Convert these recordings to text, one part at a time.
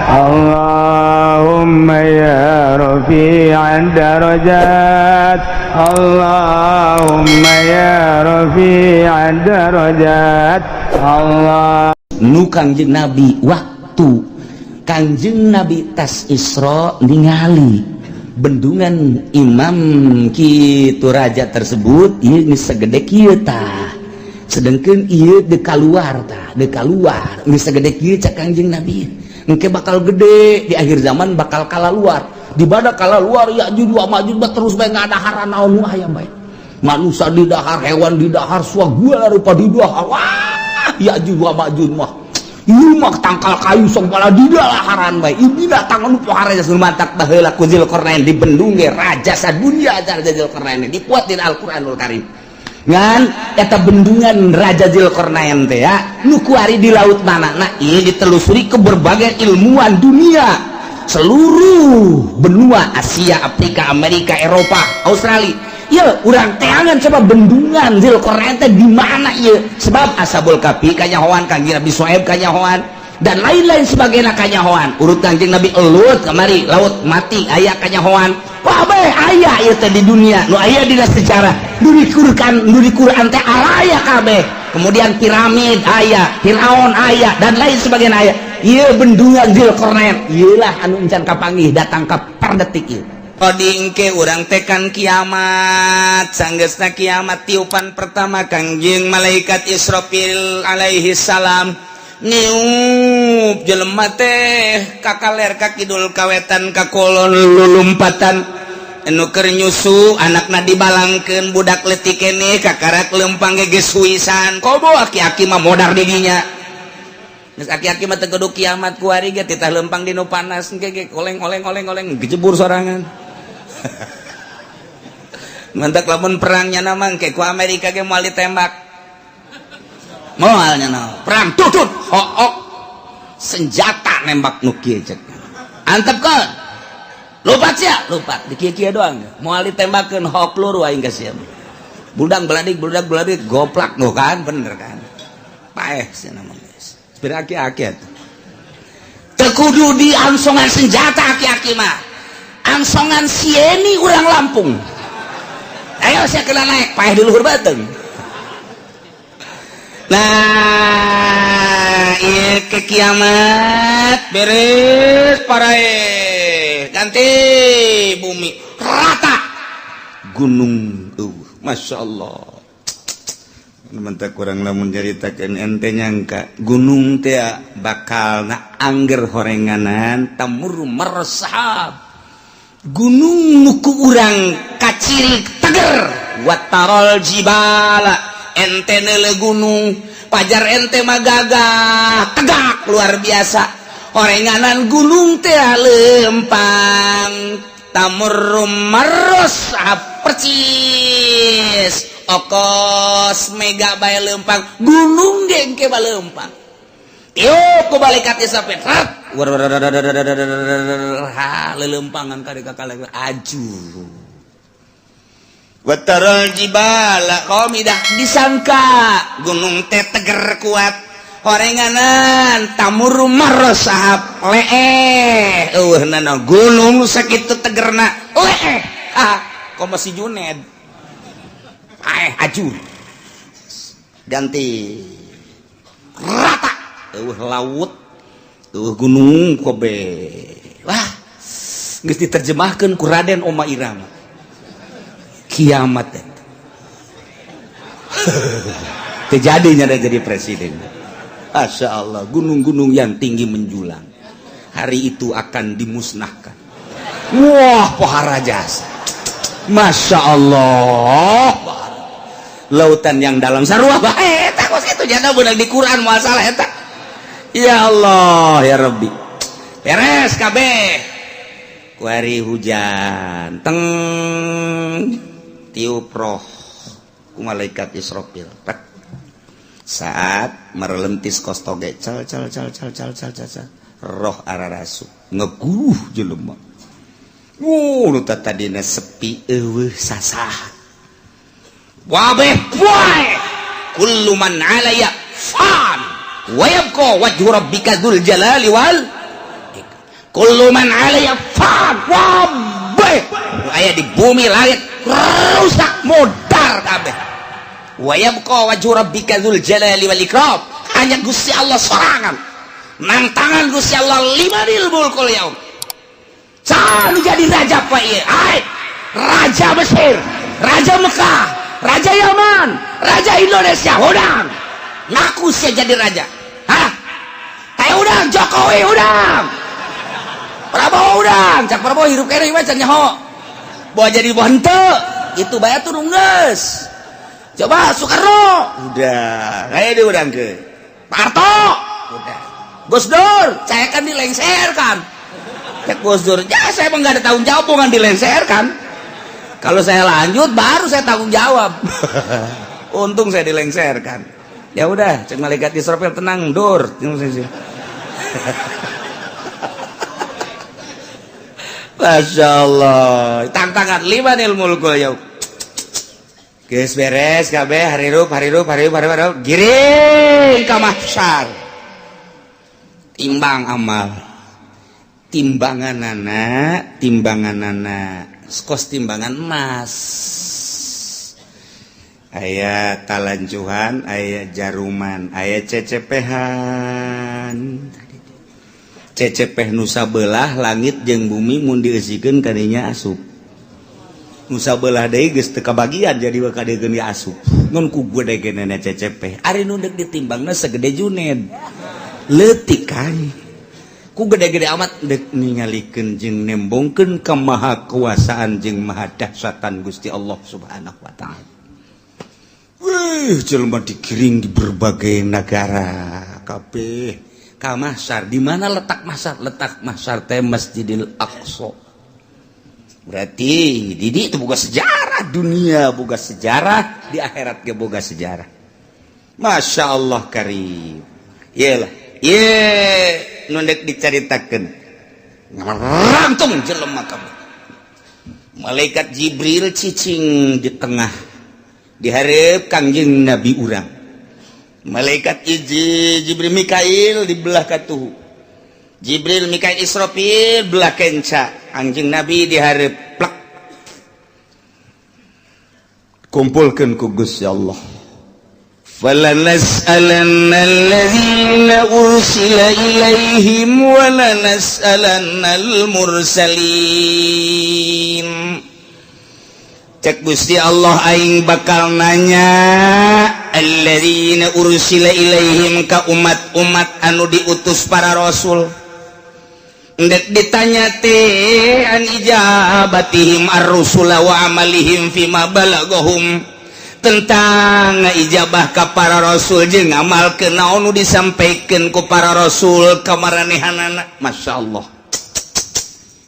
Allahumma ya rafi'ad darajat, Allahumma ya rafi'ad darajat. Allah nu Kangjeng Nabi waktu Kangjeng Nabi tas Isra ningali bendungan imam kitu raja tersebut ieu geus sagede kieu tah, sedengkeun ieu de kaluar tah, de kaluar geus sagede kieu cak Kangjeng Nabi, engke bakal gede di akhir zaman, bakal kalaluar di badak kalaluar Ya'juj wa Ma'juj terus bae ngadaharan naon nu aya bae, manusia di dahar, hewan di dahar, suagua rupa di dahar. Wah, Ya'juj wa Ma'juj mah ieu mah tangkal kayu sok bala di daharan bae, ieu datang anu pohara geus mantak baheula ku Zulkarnain di bendung ge raja sadunya ajar Zulkarnain dipuat di Al-Qur'anul Karim ngan eta bendungan raja Zulkarnain teh ya nu kuari di laut manana ieu ditelusuri ke berbagai ilmuwan dunia seluruh benua Asia, Afrika, Amerika, Eropa, Australia. Ya, urang teangan coba bendungan Zulkarnain teh di mana ieu? Sebab Ashabul Kahfi kanyahoan, Kangjeng Nabi Syuaib kanyahoan dan lain-lain sebagainya kanyahoan. Urut Kangjeng Nabi Elut kamari laut mati aya kanyahoan. Wah bae aya ieu teh di dunia. Nu aya dina sejarah. Nu di Quran teh aya kabeh. Kemudian piramid aya, Firaun aya dan lain sebagainya aya. Ieu bendungan Zulkarnain. Ieulah anu encan kapanggih datang ka perdetik ieu. Odingke urang tekan kiamat, sanggeusna kiamat tiupan pertama Kangjeng malaikat Israfil alaihi salam niup jelema teh ka kaler ka kidul kawetan ka kulon lulumpatan anu keur nyusu anakna dibalangkeun budak leutik keneh kakarak leumpang geus suisan kobo aki-aki mah modar di dinya geus aki-aki mah teu kudu kiamat ku ari ge titah leumpang di nu panas ge oleng gejebur sorangan. Mantak lamun perangnya namang kayak ku Amerika ge moal ditembak moalnya naon perang tutut hook senjata nembak nu kieu cek antepkeun lupat sia lupat di kieu doang moal ditembakkeun hook lur aing geus sia budak beladik goplak nu kan bener kan paeh sia namang geus sepira aki-aki teu kudu diangsongan senjata aki-aki mah ansongan sieni urang Lampung. Ayo saya kena naik paeh di luhur bateung. Nah, ieu ke kiamat beres parae. Ganti bumi rata. Gunung Masya Allah. Mentak kurang lamun nyaritakeun ente nyangka gunung teh bakal na angger horenganan tamur meresap. Gunung nuku urang kaciri teger watarol jibala ente neule gunung pajar ente magagah tegak luar biasa horenganan gunung teh lempang tamurum maros percis okos mega bae lempang gunung dengke bae lempang yuk balik hati sampai lelempangan kali kakak aju watarol jibala komidah disangka gunung teh teger kuat horenganan tamuru maros sahab leeh nana gunung sakitu tegerna leeh kok masih Juned aju ganti rata laut gunung kobe wah geus diterjemahkeun ku Raden Oma Irama kiamat terjadinya jadi presiden. Masya Allah, gunung-gunung yang tinggi menjulang hari itu akan dimusnahkan. Wah, pohara jasa. Masya Allah, lautan yang dalam sarua bae eta kos kitu jana beunang di Quran moal salah eta. Ya Allah ya Rabbi beres kabeh kuari hujan teng tiup roh ku malaikat Israfil saat merelentis kostoge cal roh ararasu ngeguruh jelema nu tadina sepi eueuh sasah wabeh poe kullu man alaya fan wa yabqa wajhu rabbika dzul jalali wal kullu man 'alaiha fan wabeh aya di bumi langit rusak modar kabeh wa yabqa wajhu rabbika dzul jalali wal ikram hanya Gusti Allah sorangan nang tangan Gusti Allah limanil mulkul yaum can jadi raja apa ieu ai raja Mesir raja Mekah raja Yaman raja Indonesia udang ngaku sia jadi raja hah kayak udang Jokowi udang Prabowo udang cak Prabowo hirup kene mah can nyaho bawa jadi henteu itu bayar turun geus coba Soekarno udah kayak dia udang ke Pak Harto udah Gus Dur saya kan dilengserkan cek Gus Dur ya saya emang gak ada tanggung jawab bukan dilengserkan kalau saya lanjut baru saya tanggung jawab untung saya dilengserkan ya udah cek malaikat Israfil tenang Dur Masya Allah tantangan limanil mulkul yaum geus beres kabeh harirup giring ka mahsyar timbang amal timbanganana kos timbangan emas aya talanjuhan aya jaruman aya cecepehan cecepeh nusa belah langit jeung bumi mun dieusikeun ka dinya asup nusa belah deui geus teu kabagian jadi wa kadegeun di asup ngun ku gede genana cecepeh ari nu deuk ditimbangna segede Juned leutik kan ku gede-gede amat deuk ningalikeun jeung nembongkeun ka maha kuasaan jeung maha dahsyatan Gusti Allah Subhanahu wa taala. Wih, jelema digiring di berbagai negara kabeh ka mahsyar. Di mana letak mahsyar? Letak mahsyar teh Masjidil Aqsa. Berarti di itu boga sejarah dunia, boga sejarah di akhirat ge boga sejarah. Masya Allah karim. Iyalah, nu dek dicaritakeun. Rantung jelema kabeh. Malaikat Jibril cicing di tengah. Dihareup Kangjeng Nabi urang. Malaikat Jibril Mikail di belah katuhu. Jibril Mikail Israfil belah kenca. Kangjeng Nabi dihareup plak. Kumpulkeun ku Gusti Allah. فَلَنَسْأَلَنَّ الَّذِينَ أُرْسِلَ إِلَيْهِمْ وَلَنَسْأَلَنَّ الْمُرْسَلِينَ. Cek Gusti Allah aing bakal nanya alladzina ursila ilaihim ka umat-umat anu diutus para rasul. Ndek ditanya teh an ijabatihim ar-rusula wa amalihim fima balagahum tentang ijabah ka para rasul jeung ngamalkeun naon nu disampaikeun ku para rasul ka maranehanana. Masyaallah.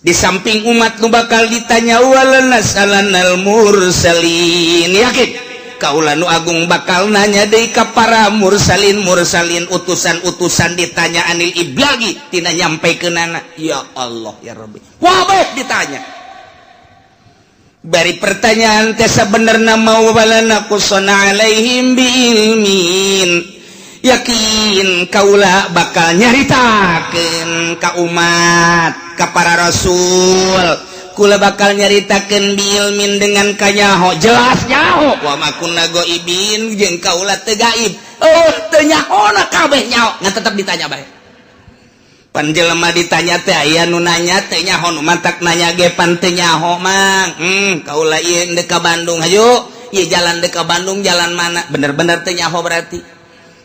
Di samping umat nu bakal ditanya walanas'alannal mursalin, yakin kaula nu agung bakal nanya deui ka para mursalin utusan-utusan ditanya anil iblagi tina nyampekeunana. Ya Allah ya Rabbi wabah ditanya bari pertanyaan teh sabenerna mau walana qusana alaihim biilmin, yakin kaula bakal nyaritakeun ka umat ka para rasul kula bakal nyaritakeun biilmin dengan kanyaho jelas nyaho wa makunna ghaibin jeung kaula teu gaib teu nyahona kabeh nyaho ngan tetep ditanya bae pan jelema ditanya teh aya nu nanya teh nyaho nu mantak nanya ge pan teu nyaho mang kaula ieu deuk ka Bandung hayu ieu jalan deuk ka Bandung jalan mana bener-bener teu nyaho berarti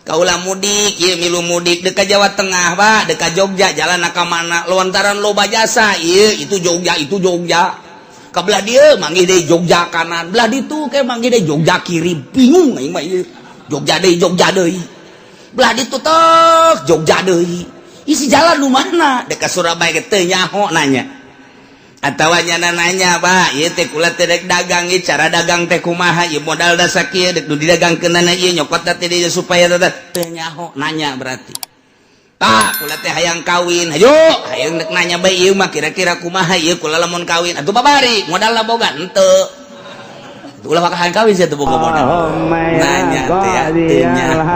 kaula mudik ieu milu mudik deuk ka Jawa Tengah Pak deuk ka Jogja jalan ka mana lontaran loba jasa ieu itu Jogja ka belah dieu manggih deui Jogja kanan belah ditu ke manggih deui Jogja kiri bingung aing mah ieu Jogja deui belah ditu tek Jogja deui isi jalan nu mana deuk ka Surabaya teu nyaho nanya atawa nyana nanya Pak ieu teh kula teh rek dagang ieu cara dagang teh kumaha ieu modal da sakieu deuk didagangkeunana ieu nyokot teh di supaya teu nyaho nanya berarti tah kula teh hayang kawin hayu hayang deuk nanya bae ieu mah kira-kira kumaha ieu kula lamun kawin atuh babari modalna boga henteu ulah bakal kawin sia teu boga modal nanya teh ya teu nyaho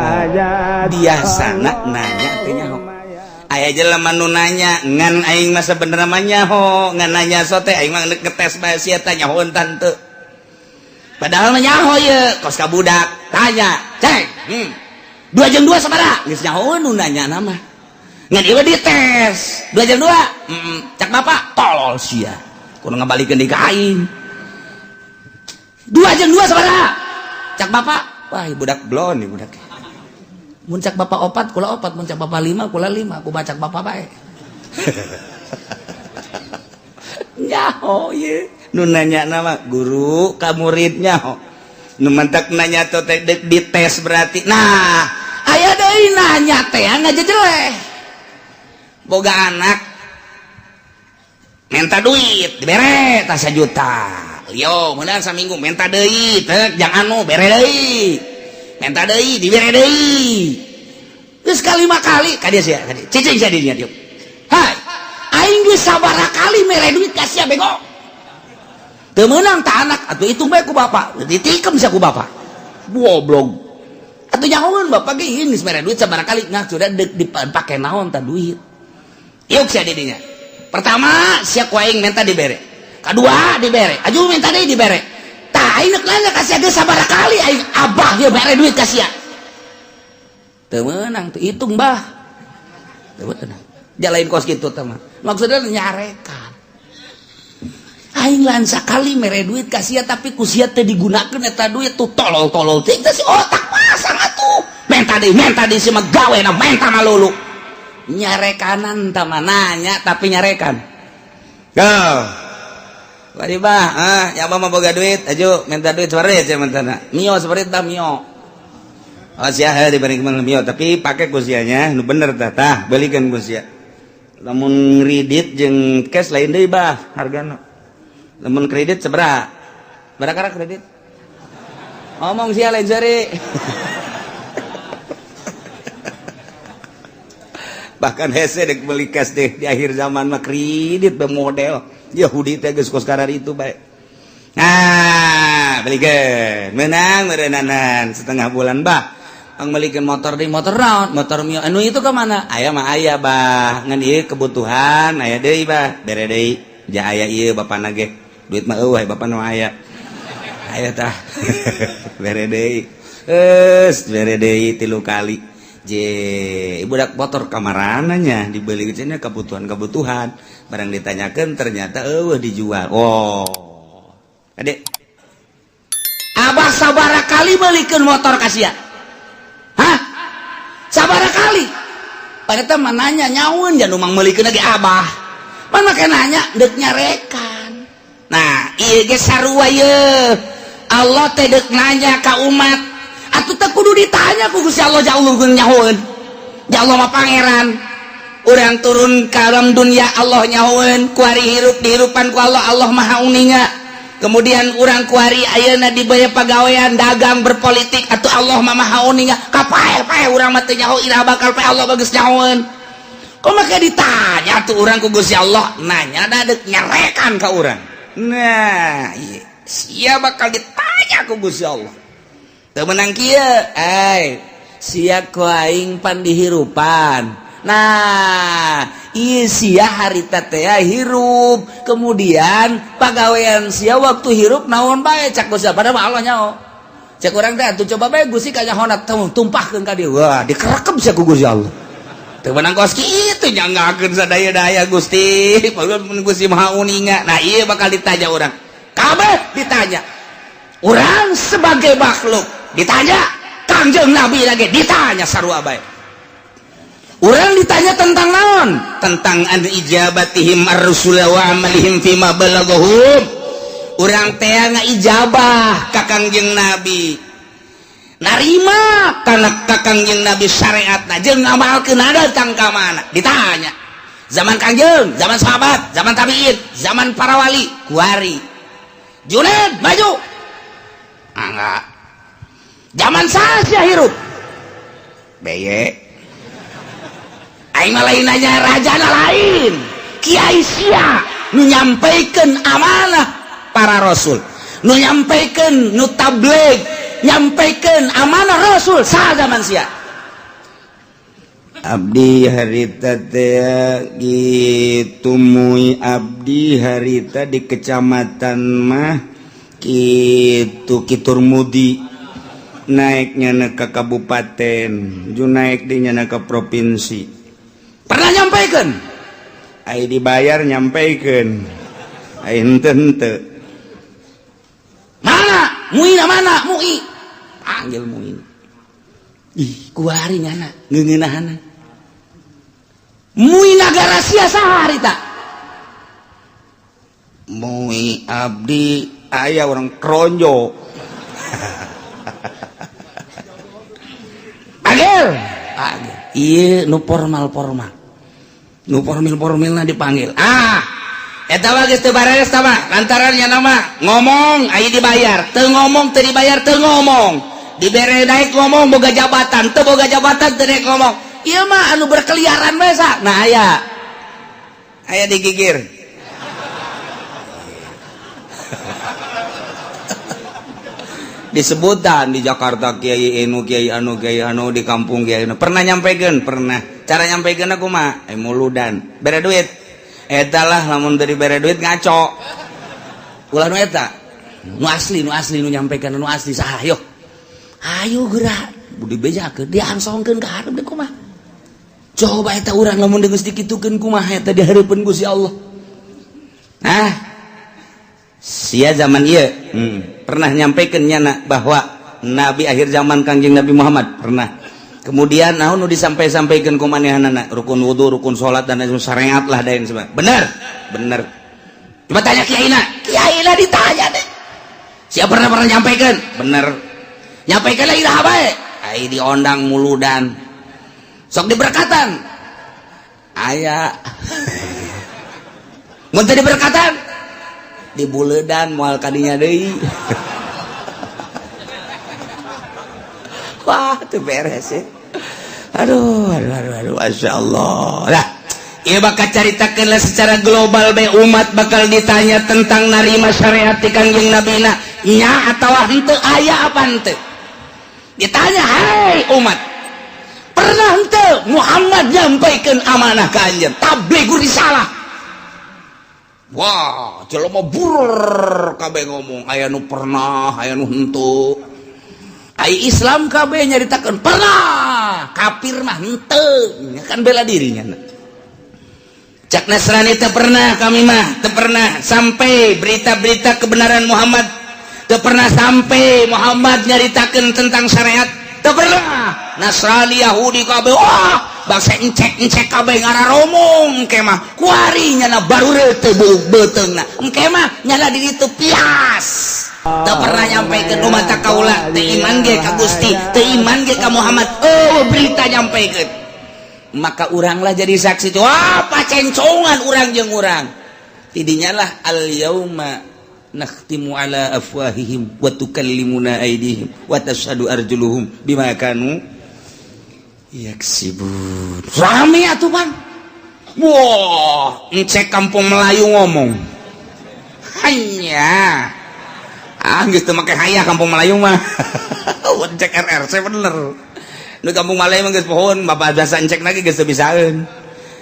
biasana nanya teh nyaho aya jelema nu nanya ngan aing mah sebenarnya mah nyaho ngan nanya sote aing mah ngetes bae sia tanya nyahoeun tante padahal mah nyaho ye kos ka budak tanya cek 2 jeung 2 sabaraha geus nyahoeun nu nanya nama ngan ieu dites 2 jeung 2 cak bapak tolol sia kudu ngabalikeun di ka aing 2 jeung 2 sabaraha cak bapak wah budak blon nih budak mun cak bapak 4 kula 4 mun cak bapak 5 kula 5 aku bacak bapak bae nyaho ye nu nanya nama guru ka muridnya nu mentek nanya teh dites berarti nah aya deui nanya teh ngajejeleh boga anak minta duit dibere tah 1 juta yo meunang saminggu minta deui teh jang anu bere deui minta deui dibere deui geus kalima kali ka dia sia cicing sia dinya dieu hai aing geus sabaraha kali mere duit ka sia bego teu meunang tah anak atuh hitung bae ku bapak ditikem sia ku bapak goblok atuh nyahoeun bapak ge ieu geus mere duit sabaraha kali ngak sudah dipake naon tah duit ieu sia didinya pertama sia ku aing minta dibere kadua dibere aju minta deui dibere tah aing nanya ka sia geus sabaraha kali aing abah dia bere duit ka sia teu meunang teu hitung bah teu meunang jalain kos kitu teh mah maksudna nyarekan aing lan sakali mere duit ka sia tapi ku sia teu digunakeun eta duit tuh tolol-tolol teh si otak pasang atuh menta deui si mah gawena menta malulu nyarekanan tah mah nanya tapi nyarekan go Wadi bah, ya mah boga duit, ajo minta duit sabarit ya mentana. Mio sabarit tah mio. Oh sia dibanding kemana mio, tapi pakai kusianya, nu bener tah, belikan kusia. Lamun kredit jeung cash lain deui bah, hargana. Lamun kredit sabaraha? Barakara kredit? Ngomong sia lain sari. Bahkan hese dek beli cash deh di akhir zaman mah kredit bermodel. Yahudi teh geus kos karar itu bae. Nah, belikeun. Menang meureunanan setengah bulan bah. Pang belikeun motor deui motor naon? Motor Mio. Anu itu ka mana? Aya mah aya bah. Ngan ieu kebutuhan aya deui bah. Bere deui. Ja aya ieu bapana ge. Duit mah eueuh bapana mah aya. Aya tah. Bere deui. Bere deui 3 kali. Budak motor kamarananya dibeli cenah kebutuhan barang ditanyakan ternyata dijual. Oh adek abah sabaraha kali belikeun motor ka sia hah sabaraha kali pareta mah nanya nyaun jan umang meulikeun lagi abah man make nanya deuk nyarekan nah ieu ge sarua ye Allah teh deuk nanya ka umat atuh teh kudu ditanya ku Gusti Allah jauh nyahoeun ja Allah mah pangeran urang turun ke alam dunia Allah nyahoeun kuari hirup dihirupan ku Allah maha uninga kemudian urang kuari ayeuna dibaya pagawean dagang berpolitik atuh Allah mah maha uninga kapae urang mah teu nyaho ira bakal pae Allah bagus nyahoeun kok make ditanya tuh urang ku Gusti Allah nanya dadek nyarekan ka urang nah ieu sia bakal ditanya ku Gusti Allah teu meunang kieu sia ku aing pan dihirupan nah ieu sia harita teh hirup kemudian pagawean sia waktu hirup naon bae cak Gusti padahal Allah nyaho cek urang teh atuh coba bae Gusti ka nyahona tumpahkeun ka dieu wah dikerekem sia ku Gusti Allah teu meunang kos kitu nyanggakeun sadaya-daya Gusti mun Gusti maha uninga nah ieu bakal ditanya urang kabeh ditanya urang sebagai makhluk ditanya Kangjeng Nabi lagi ditanya sarua bae urang ditanya tentang naon tentang an ijabatihim ar-rusul wa amalihim fima balaghum urang teh ngaijabah ka Kangjeng Nabi narima kana ka Kangjeng Nabi syariatna jeung ngamalkeun datang ka mana ditanya zaman Kangjeng zaman sahabat zaman tabiin zaman para wali kuari Junaid maju enggak zaman saya hirup beye aing mah lain nanya rajana lain kiai sia nu nyampaikeun amanah para rasul nu nyampaikeun nu tabligh nyampaikeun amanah rasul sa zaman sia Abdi harita teh gitu mui abdi harita di kecamatan mah gitu Kiturmudi naiknya na ke kabupaten ju naik dinya na ke provinsi pernah nyampaikan ai dibayar nyampaikan ai henteu mana mui na mana mui panggil mui ih kuari nyana ngeungeunahana mui nagara sia saha harita mui abdi aya orang kronjo panggil iya nu formal nu formal dipanggil eta mah geus teu bareres tah mah lantaran nya nama ngomong aya dibayar teu ngomong teu dibayar teu ngomong dibere daek ngomong boga jabatan teu boga jabatan teu daek ngomong ieu mah anu berkeliaran we sa nah aya digigir disebutan di Jakarta kiai anu di kampung kiai anu pernah nyampaikan pernah cara nyampaikan aku mah muludan bere duit eta lah lamun dari bere duit ngaco ulah nu eta nu asli nu nyampaikan nu asli saha ayo gerak budi bejakeun diangsongkeun ka hareup deuk kumaha coba eta urang lamun geus dikitukeun kumaha eta di hareupeun Gusti Allah nah sia zaman ieu pernah nyampaikan nyana bahwa Nabi akhir zaman Kangjeng Nabi Muhammad pernah kemudian naon nu disampaikan ku manehanana rukun wudu rukun salat dan syariat lah dain sebagainya bener coba tanya kiaina ditanya deh siapa pernah nyampaikan bener nyampaikan lagi dah bae ai diondang muludan sok diberkatan aya mun teu diberkatan di buledan moal kadinya deui wah teu beres ya aduh Masya Allah lah ieu bakal caritakeun secara global be umat bakal ditanya tentang narima syariat ti Kangjeng Nabi na nya atawa henteu aya apa henteu ditanya hai umat pernah henteu Muhammad nyampaikeun amanah ka anjeun tabligh risalah wah jelema burr kabeh ngomong aya nu pernah aya nu henteu ai Islam kabeh nyaritakeun pernah kafir mah henteu kan bela dirinya cak Nasrani teu pernah kami mah teu pernah sampai berita-berita kebenaran Muhammad teu pernah sampai Muhammad nyaritakeun tentang syariat teu pernah Nasrani Yahudi kabeh wah bangsa encek kabeh ngararomong engke mah kuari nyana baru teu beuteungna engke mah nyana di ditu pias teu pernah nyampaikeun umat kaula teu iman ge ka Gusti teu iman ge ka Muhammad berita nyampaikeun maka uranglah jadi saksi wah pacencongan urang jeung urang tidinya lah al yauma nakhtimu ala afwahihim wa tukallimuna aydihim wa tashhadu arjuluhum bima kanu yaksibun rame atuh Bang wah encek kampung Melayu ngomong hanya geus teu make hayah kampung Melayu mah encek RRC bener nu kampung Melayu mah geus pohon bapak bahasa encek lagi geus teu bisaeun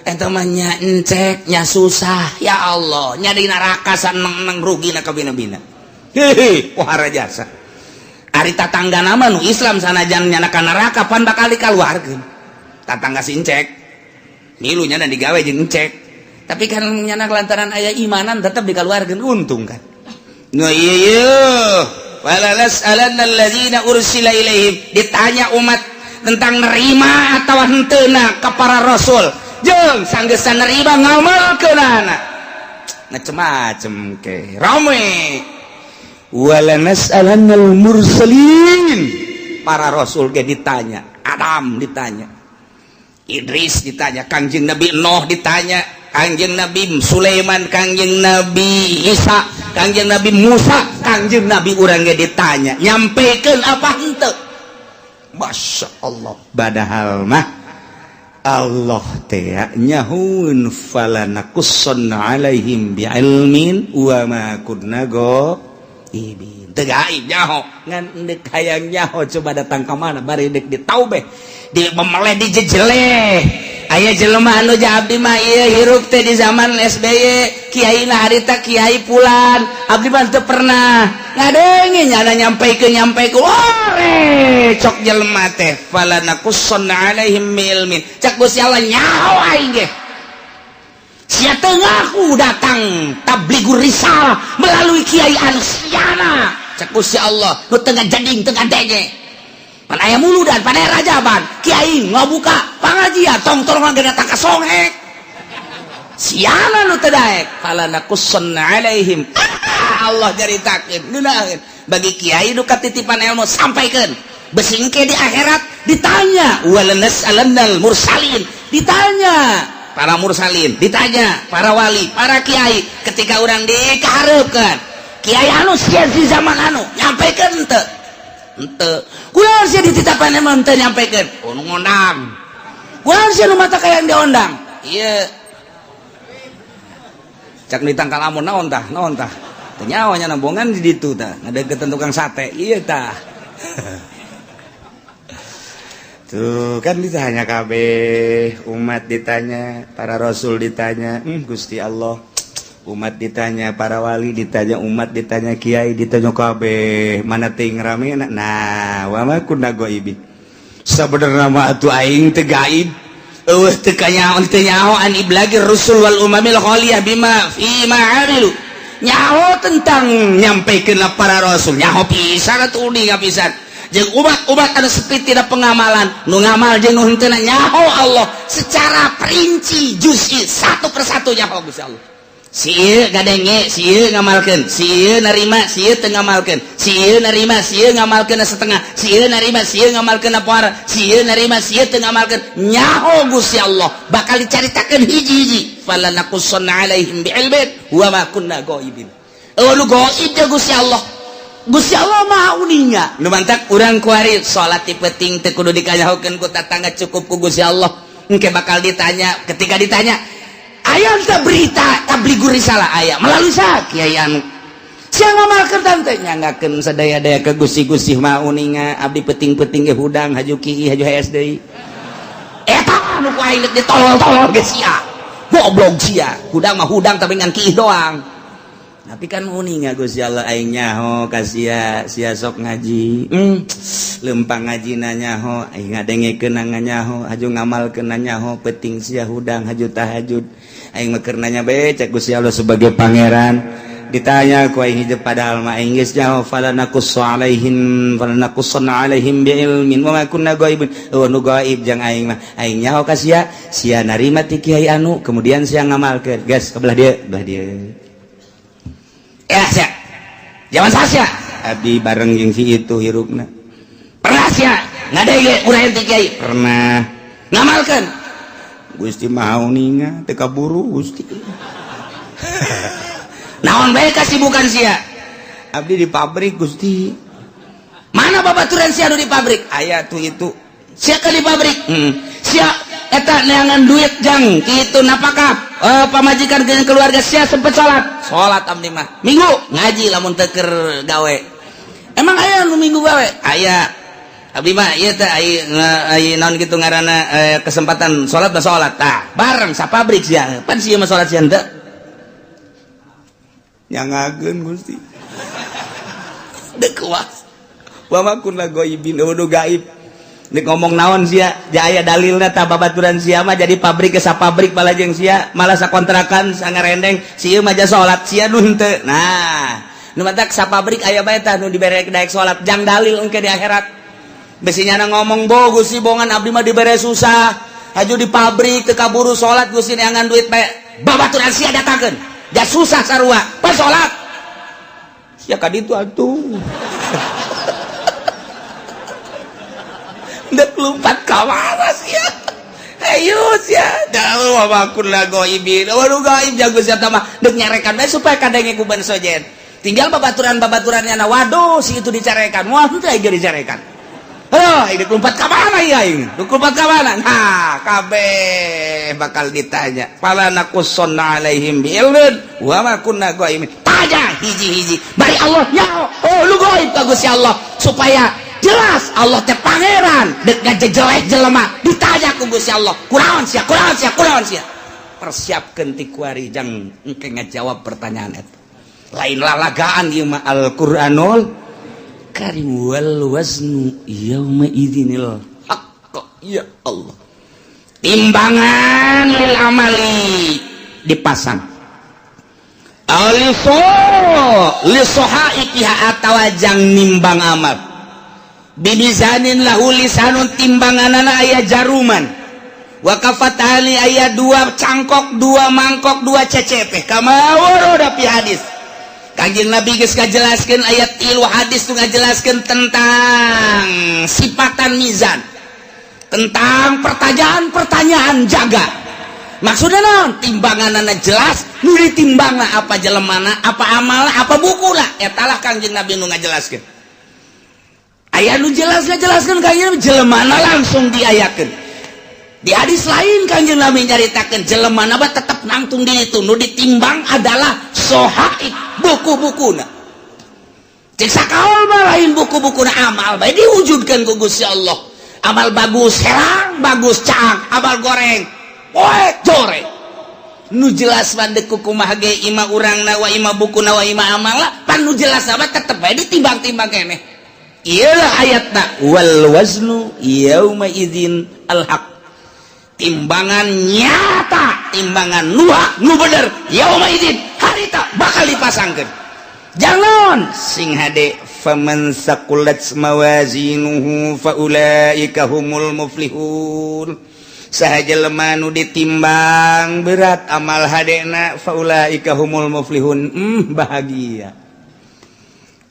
eta mah nya encek nya susah ya Allah nya di neraka saneng rugina ka bina-bina hehe wahara jasa ari tatangga nama nu Islam sanajan nyana ka neraka pan bakal dikaluarkeun tatangga si encek milunya dan digawe jeung encek tapi kan nyana lantaran aya imanan tetep dikaluarkeun untung kan no iya walalas alannal ladzina ursila ilaihim ditanya umat tentang nerima atawa henteu ka para rasul jeung sanggeus nerima ngamalkeunana macem-macem ke rame wala nas'alannal mursalin para rasul ge ditanya Adam ditanya Idris ditanya Kangjeng Nabi Nuh ditanya Kangjeng Nabi Sulaiman Kangjeng Nabi Isa Kangjeng Nabi Musa Kangjeng Nabi urang ge ditanya nyampikeun apa henteu Masya Allah padahal mah Allah teh nyahun falanakusson alaihim bi'ilmin wa ma kunna ibin teu gaib nyaho ngan deuk hayang nyaho coba datang ka mana bari deuk ditaubeh di memeleh di jejele aya jelema anu ja abdi mah ieu hirup teh di zaman SBY kiaina harita kiai Pulan abdi mah teu pernah ngadenge nyana nyampeikeun ore cok jelema teh falanakussanna alaihim ilmin cak Gusti Allah nyaho aing ge sia teu ngaku datang tabligur risalah melalui kiai anu siana cak Gusti Allah nu teu ngajading teu ngadenge pan aya muludan pan aya rajaban kiai ngabuka pangajian tong-tong ngagena tak kasongek siana nu teu daek falanakussanna alaihim Allah jaritakeun neunaheun bagi kiai nu katitipan ilmu sampaikeun besingke di akhirat ditanya walanas alannal mursalin ditanya para mursalin ditanya para wali para kiai ketika urang dikahareukeun kiai anu sia di zaman anu nyampaikeun teu henteu kunaon sia dititapan emang teu nyampaikeun nu ngondang kunaon sia nu mata kayang diondang ieu cak ditangkal amun naon tah teu nyawa nya nambongan di ditu tah ngadeukeutan tukang sate ieu tah tuh kan ditanya kabeh umat ditanya para rasul ditanya Gusti Allah umat ditanya para wali ditanya umat ditanya kiai ditanya kabeh mana teuing ramena nah wa ma kunna ghaibin sabenerna mah atuh aing teu gaib eueuh teu kanyaho teu nyaho an iblagir rusul wal umamil khaliyah bima fi ma amilu nyaho tentang nyampaikeun para rasul nyaho pisan atuh uning pisan jeung umat anu seperti tina pengamalan nu ngamal jeung nu henteu nyaho Allah secara perinci juz'i satu persatu nyaho Gusti Allah si ieu gadenge si ieu ngamalkeun si ieu narima si ieu teu ngamalkeun si ieu narima si ieu ngamalkeun setengah si ieu narima si ieu ngamalkeun poara si ieu narima si ieu teu ngamalkeun nyaho Gusti Allah bakal dicaritakeun hiji-hiji falanakussanna alaihim bi'ilmin wa ma kunna ghaibin lu gaib ya Gusti Allah Gusti Allah maha uninga nu mantak urang kuari salat ti penting teu kudu dikanyahokeun ku tatangga cukup ku Gusti Allah engke bakal ditanya ketika ditanya aya teh berita tabligur risalah aya melalui saha kiai anu sia ngamalkeun tante nyanggakeun sadaya-daya ke Gusti mah uninga abdi penting-penting ge hudang haju kiai haju HSDI eta anu ku aing ditolol-tolol ge sia goblok sia hudang mah hudang tapi ngan kiai doang tapi kan uninga Gusti Allah aing nyaho ka sia sok ngaji lempang ngajina nyaho aing ngadengekeun nyaho haju ngamalkeun nyaho penting sia hudang haju tahajud aing meukeun nanya bae cek Gusti Allah sebagai pangeran ditanya ku aing hidup padahal mah aing geus nyaho falanakussanna alaihim bi'ilmin wa ma kunna ghaibin nu gaib jeung aing mah aing nyaho ka sia narima ti kiai anu kemudian sia ngamalkeun geus ka belah dieu sia zaman sia abdi bareng jeung si itu hirupna pernah sia ngadege urang ti kiai pernah ngamalkeun Gusti mah uninga teu kaburu Gusti naon bae kasibukan sia abdi di pabrik Gusti mana babaturan sia anu di pabrik aya tuh itu sia ka di pabrik sia eta neangan duit jang kitu napakah pamajikan jeung keluarga sia sempet salat abdi mah minggu ngaji lamun teu keur gawe emang aya nu minggu gawe aya abdi mah ieu teh ai naon kitu ngaranna kesempatan salat mah salat tah bareng sapabrik sia pan sia mah salat sia henteu nyangageun Gusti deuk kuas wa ma kunna ghaibin nu gaib nek ngomong naon sia aya dalilna tah babaturan sia mah jadi pabrik ke sapabrik bala jeung sia malah sakontrakan sangarendeng sia mah ja salat sia nu henteu nah nu matak sapabrik aya bae tah nu dibere daek salat jang dalil engke di akhirat besinya ngomong Gusti bongan abdi mah dibere susah haju di pabrik teu kaburu salat Gusti neangan duit bae babaturan sia datangkeun ja susah sarua pas salat sia ka ditu atuh dek lompat ka mana sia ayo sia dalu wabakun la goibin waduh gaib jago sia mah dek nyarekan bae supaya kadenge ku ban sojen tinggal babaturan-babaturannya na waduh si itu dicarekan wah teu aya dicarekan dek lompat ka mana ya aing dek lompat ka mana nah kabeh bakal ditanya falanakussanna alaihim bi'ilmin wa ma kunna ghaibin tanya hiji-hiji bari Allah nyaho lu gaib ka Gusti Allah supaya jelas Allah teh pangeran dek ngajejelek jelema ditanya ku Gusti Allah kunaon sia persiapkeun ti kuari jang engke ngajawab pertanyaan eta lain lalagaan ieu mah Al-Qur'anul Karim wal waznu yauma idzinil haqq ya Allah timbangan lil amali dipasang lisohaikiha atawa jang nimbang amal bimizanin lahu lisanun timbanganana aya jaruman wakafat ali aya 2 cangkok 2 mangkok 2 cecepeh kama waroda fi hadis Kanjeng Nabi geus ngajelaskeun ayat 3 hadis tu ngajelaskeun tentang sifatan mizan tentang pertanyaan-pertanyaan jaga maksudnya naon timbanganana jelas nu ditimbangna apa jelemana apa amalna apa bukuna etalah Kanjeng Nabi nu ngajelaskeun aya nu jelas ngajelaskeun Kanjeng Nabi jelemana langsung diayakeun di hadis lain Kanjeng Nabi nyaritakeun jelemana mah tetep nangtung di itu nu ditimbang adalah sohaik buku-bukuna cek sakaol mah lain buku-bukuna amal bae diwujudkeun ku Gusti Allah amal bagus herang bagus caang amal goreng poek joreng nu jelas mandek kumaha ge ima urangna wa ima bukuna wa ima amalna pan nu jelas apa tetep bae ditimbang-timbang keneh ieulah ayatna wal waznu yauma idzin al haq timbangan nyata timbangan nu bener yauma idzin harita bakal dipasangkeun jangan sing hade faman saqulat mawazinuhu faulaika humul muflihun sahaja lemah nu ditimbang berat amal hadena faulaika humul muflihun bahagia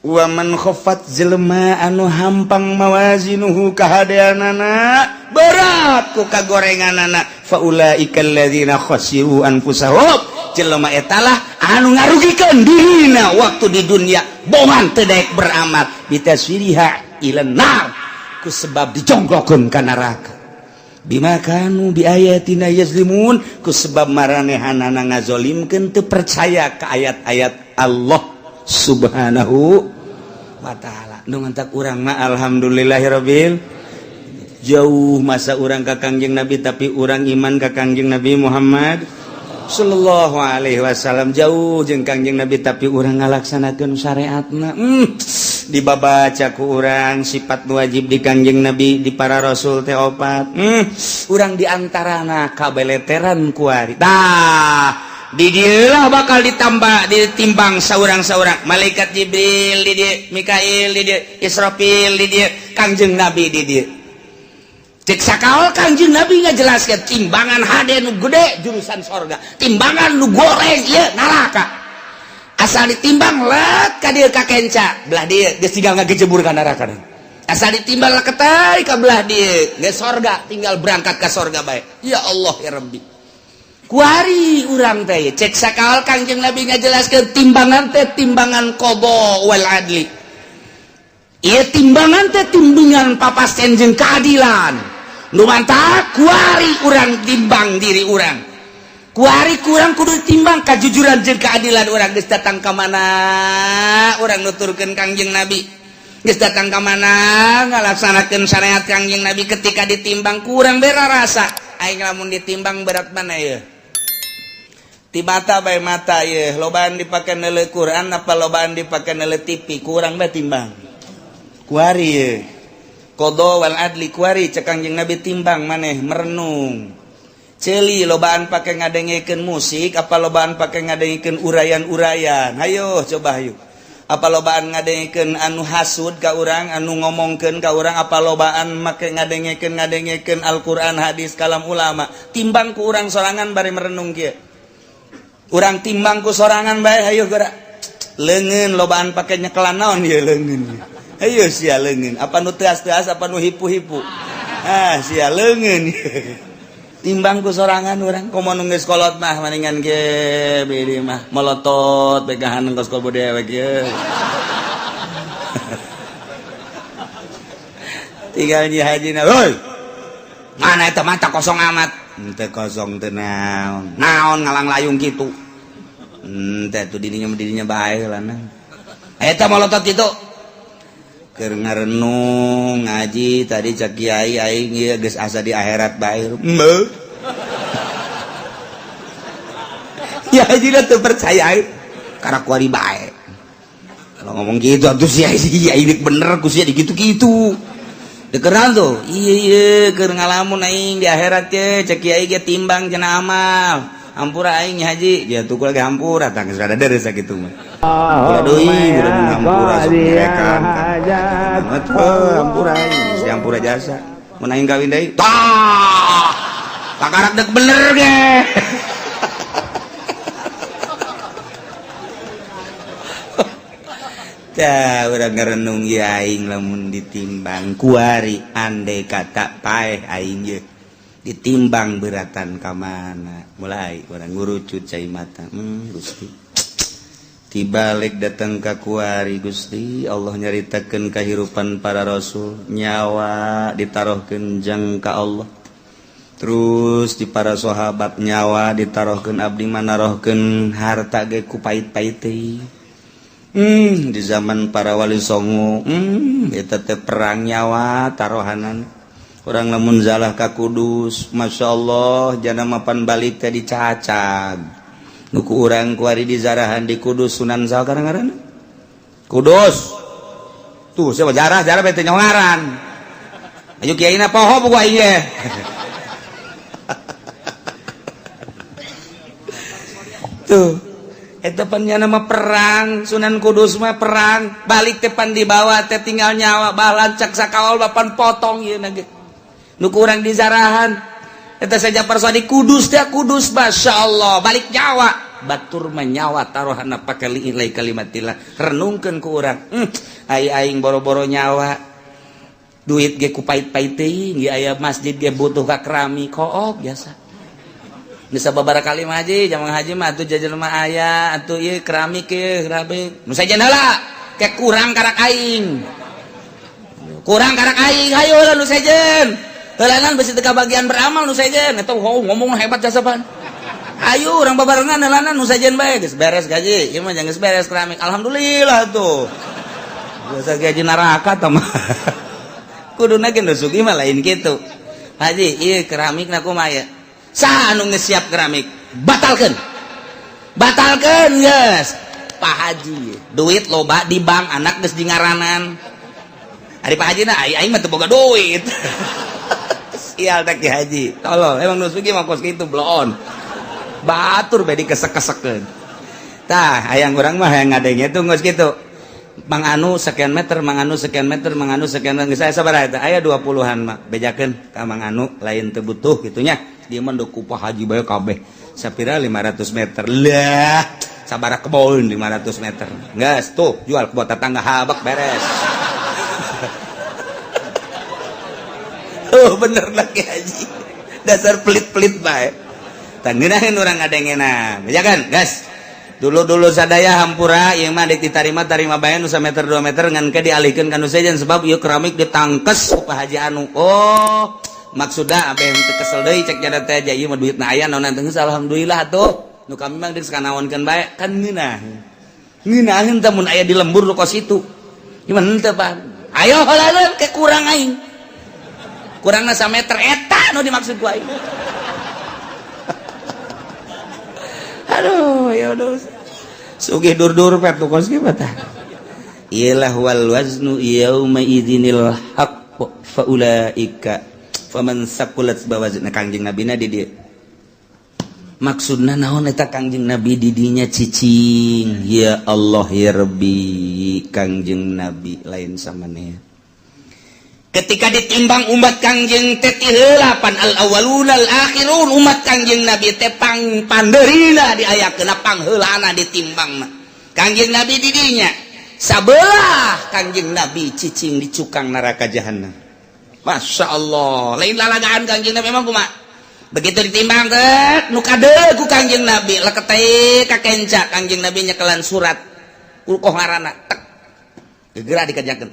wa man khaffat jelema anu hampang mawazinuhu kahadeanana berat ku kagorenganana faulaika alladzina khasiru anfusahum jelema etalah anu ngarugikeun dirina waktu di dunia bohong teu daek beramal bitaswiriha ilan nar ku sebab dijongklokeun ka neraka bima kanu bi ayatina yazlimun ku sebab maranehanana ngazolimkeun teu percaya ka ayat-ayat Allah subhanahu wa ta'ala nu ngantak urang mah alhamdulillahirabbil jauh masa urang ka Kangjeng Nabi tapi urang iman ka Kangjeng Nabi Muhammad sallallahu alaihi wasallam jauh jeung Kangjeng Nabi tapi urang ngalaksanakeun syariatna dibabaca ku urang sifat wajib di Kangjeng Nabi di para rasul teh 4 urang diantarana kabeleteran kuari tah di dieulah bakal ditimbang saurang-saurang malaikat Jibril di dieu Mikail di dieu Israfil di dieu Kangjeng Nabi di dieu cek sakaol Kangjeng Nabi ngajelaskeun timbangan hade nu gede jurusan sorga timbangan nu goreng ieu neraka asal ditimbang let ka dieu ka kenca belah dieu geus tinggal ngagejebur ka neraka asal ditimbang leketai ka belah dieu geus sorga tinggal berangkat ka sorga bae ya Allah ya Rabbi kuari urang teh cek sakaol Kangjeng Nabi ngajelaskeun timbangan teh timbangan qada wal adli ieu timbangan teh timbangan papasten jeung keadilan nu mantap kuari urang timbang diri urang kuari kurang kudu timbang kajujuran jeung keadilan urang geus datang ka mana urang nuturkeun Kangjeng Nabi geus datang ka mana ngalaksanakeun syariat Kangjeng Nabi ketika ditimbang kurang bera rasa aing lamun ditimbang berat mana ieu ti mata bae mata ieu lobaan dipake neuleuh Quran apa lobaan dipake neuleuh TV kurang bae timbang kuari ieu qada wal adli kuari cek Kangjeng Nabi timbang maneh merenung ceuli lobaan pake ngadengekeun musik apa lobaan pake ngadengekeun urayan-urayan hayo coba hayo apa lobaan ngadengekeun anu hasud ka urang anu ngomongkeun ka urang apa lobaan make ngadengekeun Al-Qur'an hadis kalam ulama timbang ku urang sorangan bari merenung kieu urang timbang ku sorangan bae hayo geura leungeun lobaan pake nyekelan naon ieu leungeun ayo sia leungeun apa nu teas-teas apa nu hipu-hipu sia leungeun timbang ku sorangan urang komo nu geus kolot mah maningan ge beureum mah molotot pegahan engkos kolot dewek ye tinggal nyi hajina heuy mana eta mata kosong amat teu kosong teu naon ngalang layung kitu teh tu dirinya bae heulana eta molotot kitu keur ngarenung ngaji tadi cek kiai aing ieu geus asa di akhirat bae. Ya haji teu percaya karena kuari bae. Kalau ngomong gitu atuh si kiai bener ku sia dikitu-kitu. Dekeran tuh, iya keur ngalamun aing di akhirat teh cek kiai ge timbang cenah amal. Hampura aing haji, ya tukul ge hampura tang geus ada deres sakitu mah. Ulah deui udah hampura sarekan. Hampura aing, si hampura jasa. Mun aing kawin deui, tah. Kakarak dek bener ge. Ya, urang ngarenung ya aing lamun ditimbang kuari andai kata paeh aing ye ditimbang beratan ka mana mulai urang ngurucut cai mata Gusti tibalik datang ka kuari Gusti Allah nyaritakeun kahirupan para rasul nyawa ditarohkeun jang ka Allah terus di para sahabat nyawa ditarohkeun abdi manarohkeun harta ge ku pait-pait teh di zaman para wali songo eta teh perang nyawa tarohanan urang lamun zalah ka Kudus masyaallah jana mapan balik teh dicacag nuku urang kuari dizarahan di Kudus Sunan saha ngaranna Kudus tuh siapa jarah bete nyawaran ayo kiaina poho buku aing ge tuh eta pannya nama perang Sunan Kudus mah perang balik tepan di bawah teh tinggal nyawa balancak sakawal bapan potong ieu na ge nu kurang dizarahan eta saja parsa di Kudus teh Kudus masyaallah balik nyawa batur mah nyawa tarohanna pakali ilai kalimatillah renungkeun ku urang aing boro-boro nyawa duit ge ku pait-pait teuing ge aya masjid ge butuh ka keramik koop biasa bisa babara kali haji jamaah haji mah atuh jajan mah aya atuh ieu keramik ieu keramik nu sajen heula kek kurang karak aing hayo heula nu sajen heulanan bisi teu kabagian beramal nu sajen eta ngomong hebat jasapan ayo urang babarengan heulanan nu sajen bae geus beres gaji ieu mah geus beres keramik alhamdulillah tuh biasa gaji neraka tah mah kuduna ge nu sugih mah lain kitu haji ieu keramikna kumaha ya saha anu geus siap keramik batalkeun geus Pak Haji duit loba di bank anak geus di ngaranan ari Pak Haji na aing mah teu boga duit sial teh Ki Haji tolol emang nu sugih mah kos kitu bloon batur bae dikesek-kesekkeun tah hayang urang mah hayang ngadenge tuh geus kitu Mang anu sekian meter geus aya sabaraha eta aya 20-an mah bejakeun ka Mang anu lain teu butuh kitunya dia mah ku Pak Haji bae kabeh sapira 500 meter lah sabaraha kebon 500 meter geus tuh jual ke buat tetangga habak beres oh bener lah Ki Haji dasar pelit-pelit bae tah ngeunaheun urang ngadengena bejakeun geus dulu sadaya hampura ieu mah ditarima bae nu sameter 2 meter ngan ke dialihkeun ka nu sejen sebab ieu keramik ditangkes ku Pak Haji anu oh maksudna abeh teu kesel deui cek jada teh aja ieu mah duitna aya naon teh alhamdulillah atuh nu kami mah geus kanaonkeun bae kan ngeunaheun teh mun aya di lembur lu kos itu ieu mah henteu Pak ayo heula ke kurang aing kurangna sameter eta nu dimaksud ku aing aduh ya udah sugih dur-dur pet tu kos kieu tah ialah wal waznu yauma idzinil haqq fa ulaika faman saqulat bawazna Kangjeng Nabi na di dieu maksudna naon eta Kangjeng Nabi di dinya cicing ya Allah ya Rabbi Kangjeng Nabi lain samaneh ketika ditimbang umat Kangjeng teh ti heula pan al awwalun al akhirun umat Kangjeng Nabi teh pandeurina diayakeun pangheulana ditimbangna Kangjeng Nabi di dinya sabelah Kangjeng Nabi cicing di cukang neraka jahanam Masya Allah lain lalagaan Kangjeng Nabi memang kumaha begitu ditimbang teh nu kadeu ku Kangjeng Nabi leket teh ka kenca Kangjeng Nabi nyekelan surat kulkoh ngaranna tek gegera dikajakeun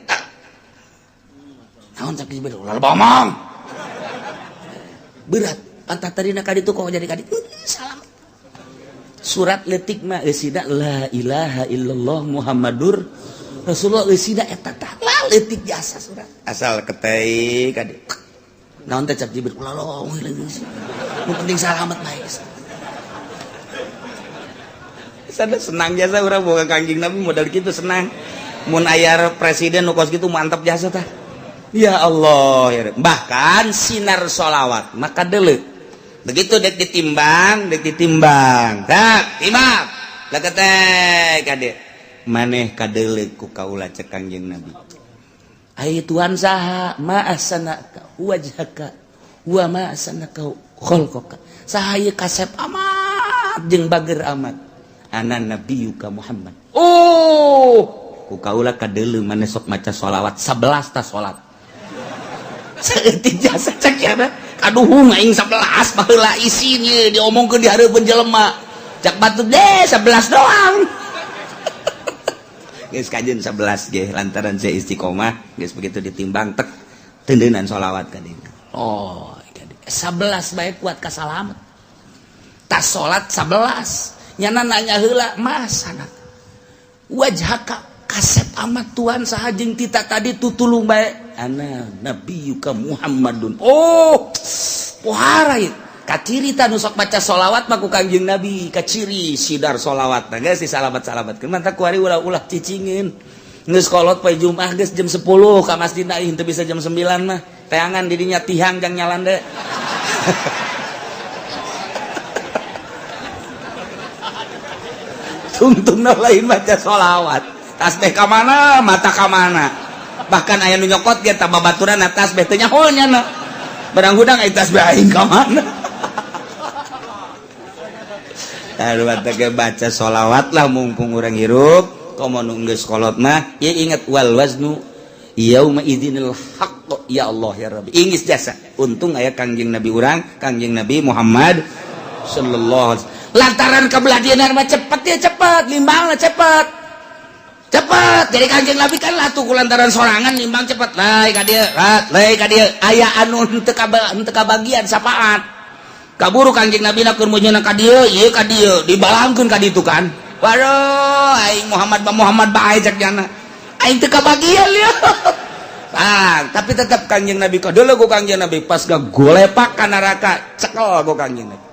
naon sakit bener ulah bomong berat pantah tadina ka ditu kok jadi ka ditu salam surat letik mah eusina la ilaha illallah muhammadur Rasulullah sida eta tah leutik jasa surat asal ketei kade naon teh cap Jibril ulah nu penting salamet bae sada senang jasa urang boga Kangjeng Nabi modal kitu senang mun aya presiden nu kos kitu mantap jasa tah ya Allah ya bahkan sinar sholawat maka deuleu begitu dek ditimbang tak timbang lakateh kade maneh kadeuleu ku kaula cek Kangjeng Nabi ai Tuhan saha ma ahsanaka wajhaka wa ma ahsanaka khalqaka saha ieu kasep amat jeung bager amat ana nabiyuka Muhammad ku kaula kadeuleu maneh sok maca sholawat 11 tah salat saeutik jasa cek ya kaduhung aing 11 baheula isinya diomongkeun di hareupeun jelema cak batu deh 11 doang geus kajeun 11 ge lantaran saya istiqomah geus begitu ditimbang tek teundeunan sholawat ka dieu 11 bae kuat ka salamet tas salat 11 nyana nanya heula masana wajhaka kasep amat Tuhan saha jeung tita tadi tutulung bae ana nabiyuka Muhammadun pohara ieu kaciri tanu sok baca sholawat mah ku Kangjeng Nabi kaciri sidar sholawat nah geus disalabat-salabatkeun mantap ku ari ulah-ulah cicingeun geus kolot poe Jumat geus jam 10 ka masjidna ih teu bisa jam 9 mah teangan di dinya tihang jang nyalan deui tungtungna lain baca sholawat tasbih ka mana mata ka mana bahkan aya nu nyokot ge tah babaturan tasbih teh nyaho nyana barang hudang aya tasbih aing ka mana Lalu baca sholawat lah mumpung orang hirup komo nunggu sekolot mah ya ingat wal waznu yauma idzinil haqq ya Allah ya Rabbi ingis jasa untung aya Kangjeng Nabi urang Kangjeng Nabi Muhammad sallallahu alaihi wasallam lantaran kabeladianan mah cepet ya cepet limbangna cepet jadi Kangjeng Nabi kan latuh lantaran sorangan limbang cepet lai ka dieu aya anu teu kabagian sapaat kaburu Kangjeng Nabi na keur mujuna ka dieu ieu ka dieu dibalangkeun ka ditu kan waduh aing Muhammad bae cek jana aing teu kabagian ya tapi tetap Kangjeng Nabi kadeuleu ku Kangjeng Nabi pas gagolepak ka neraka cekel ku Kangjeng Nabi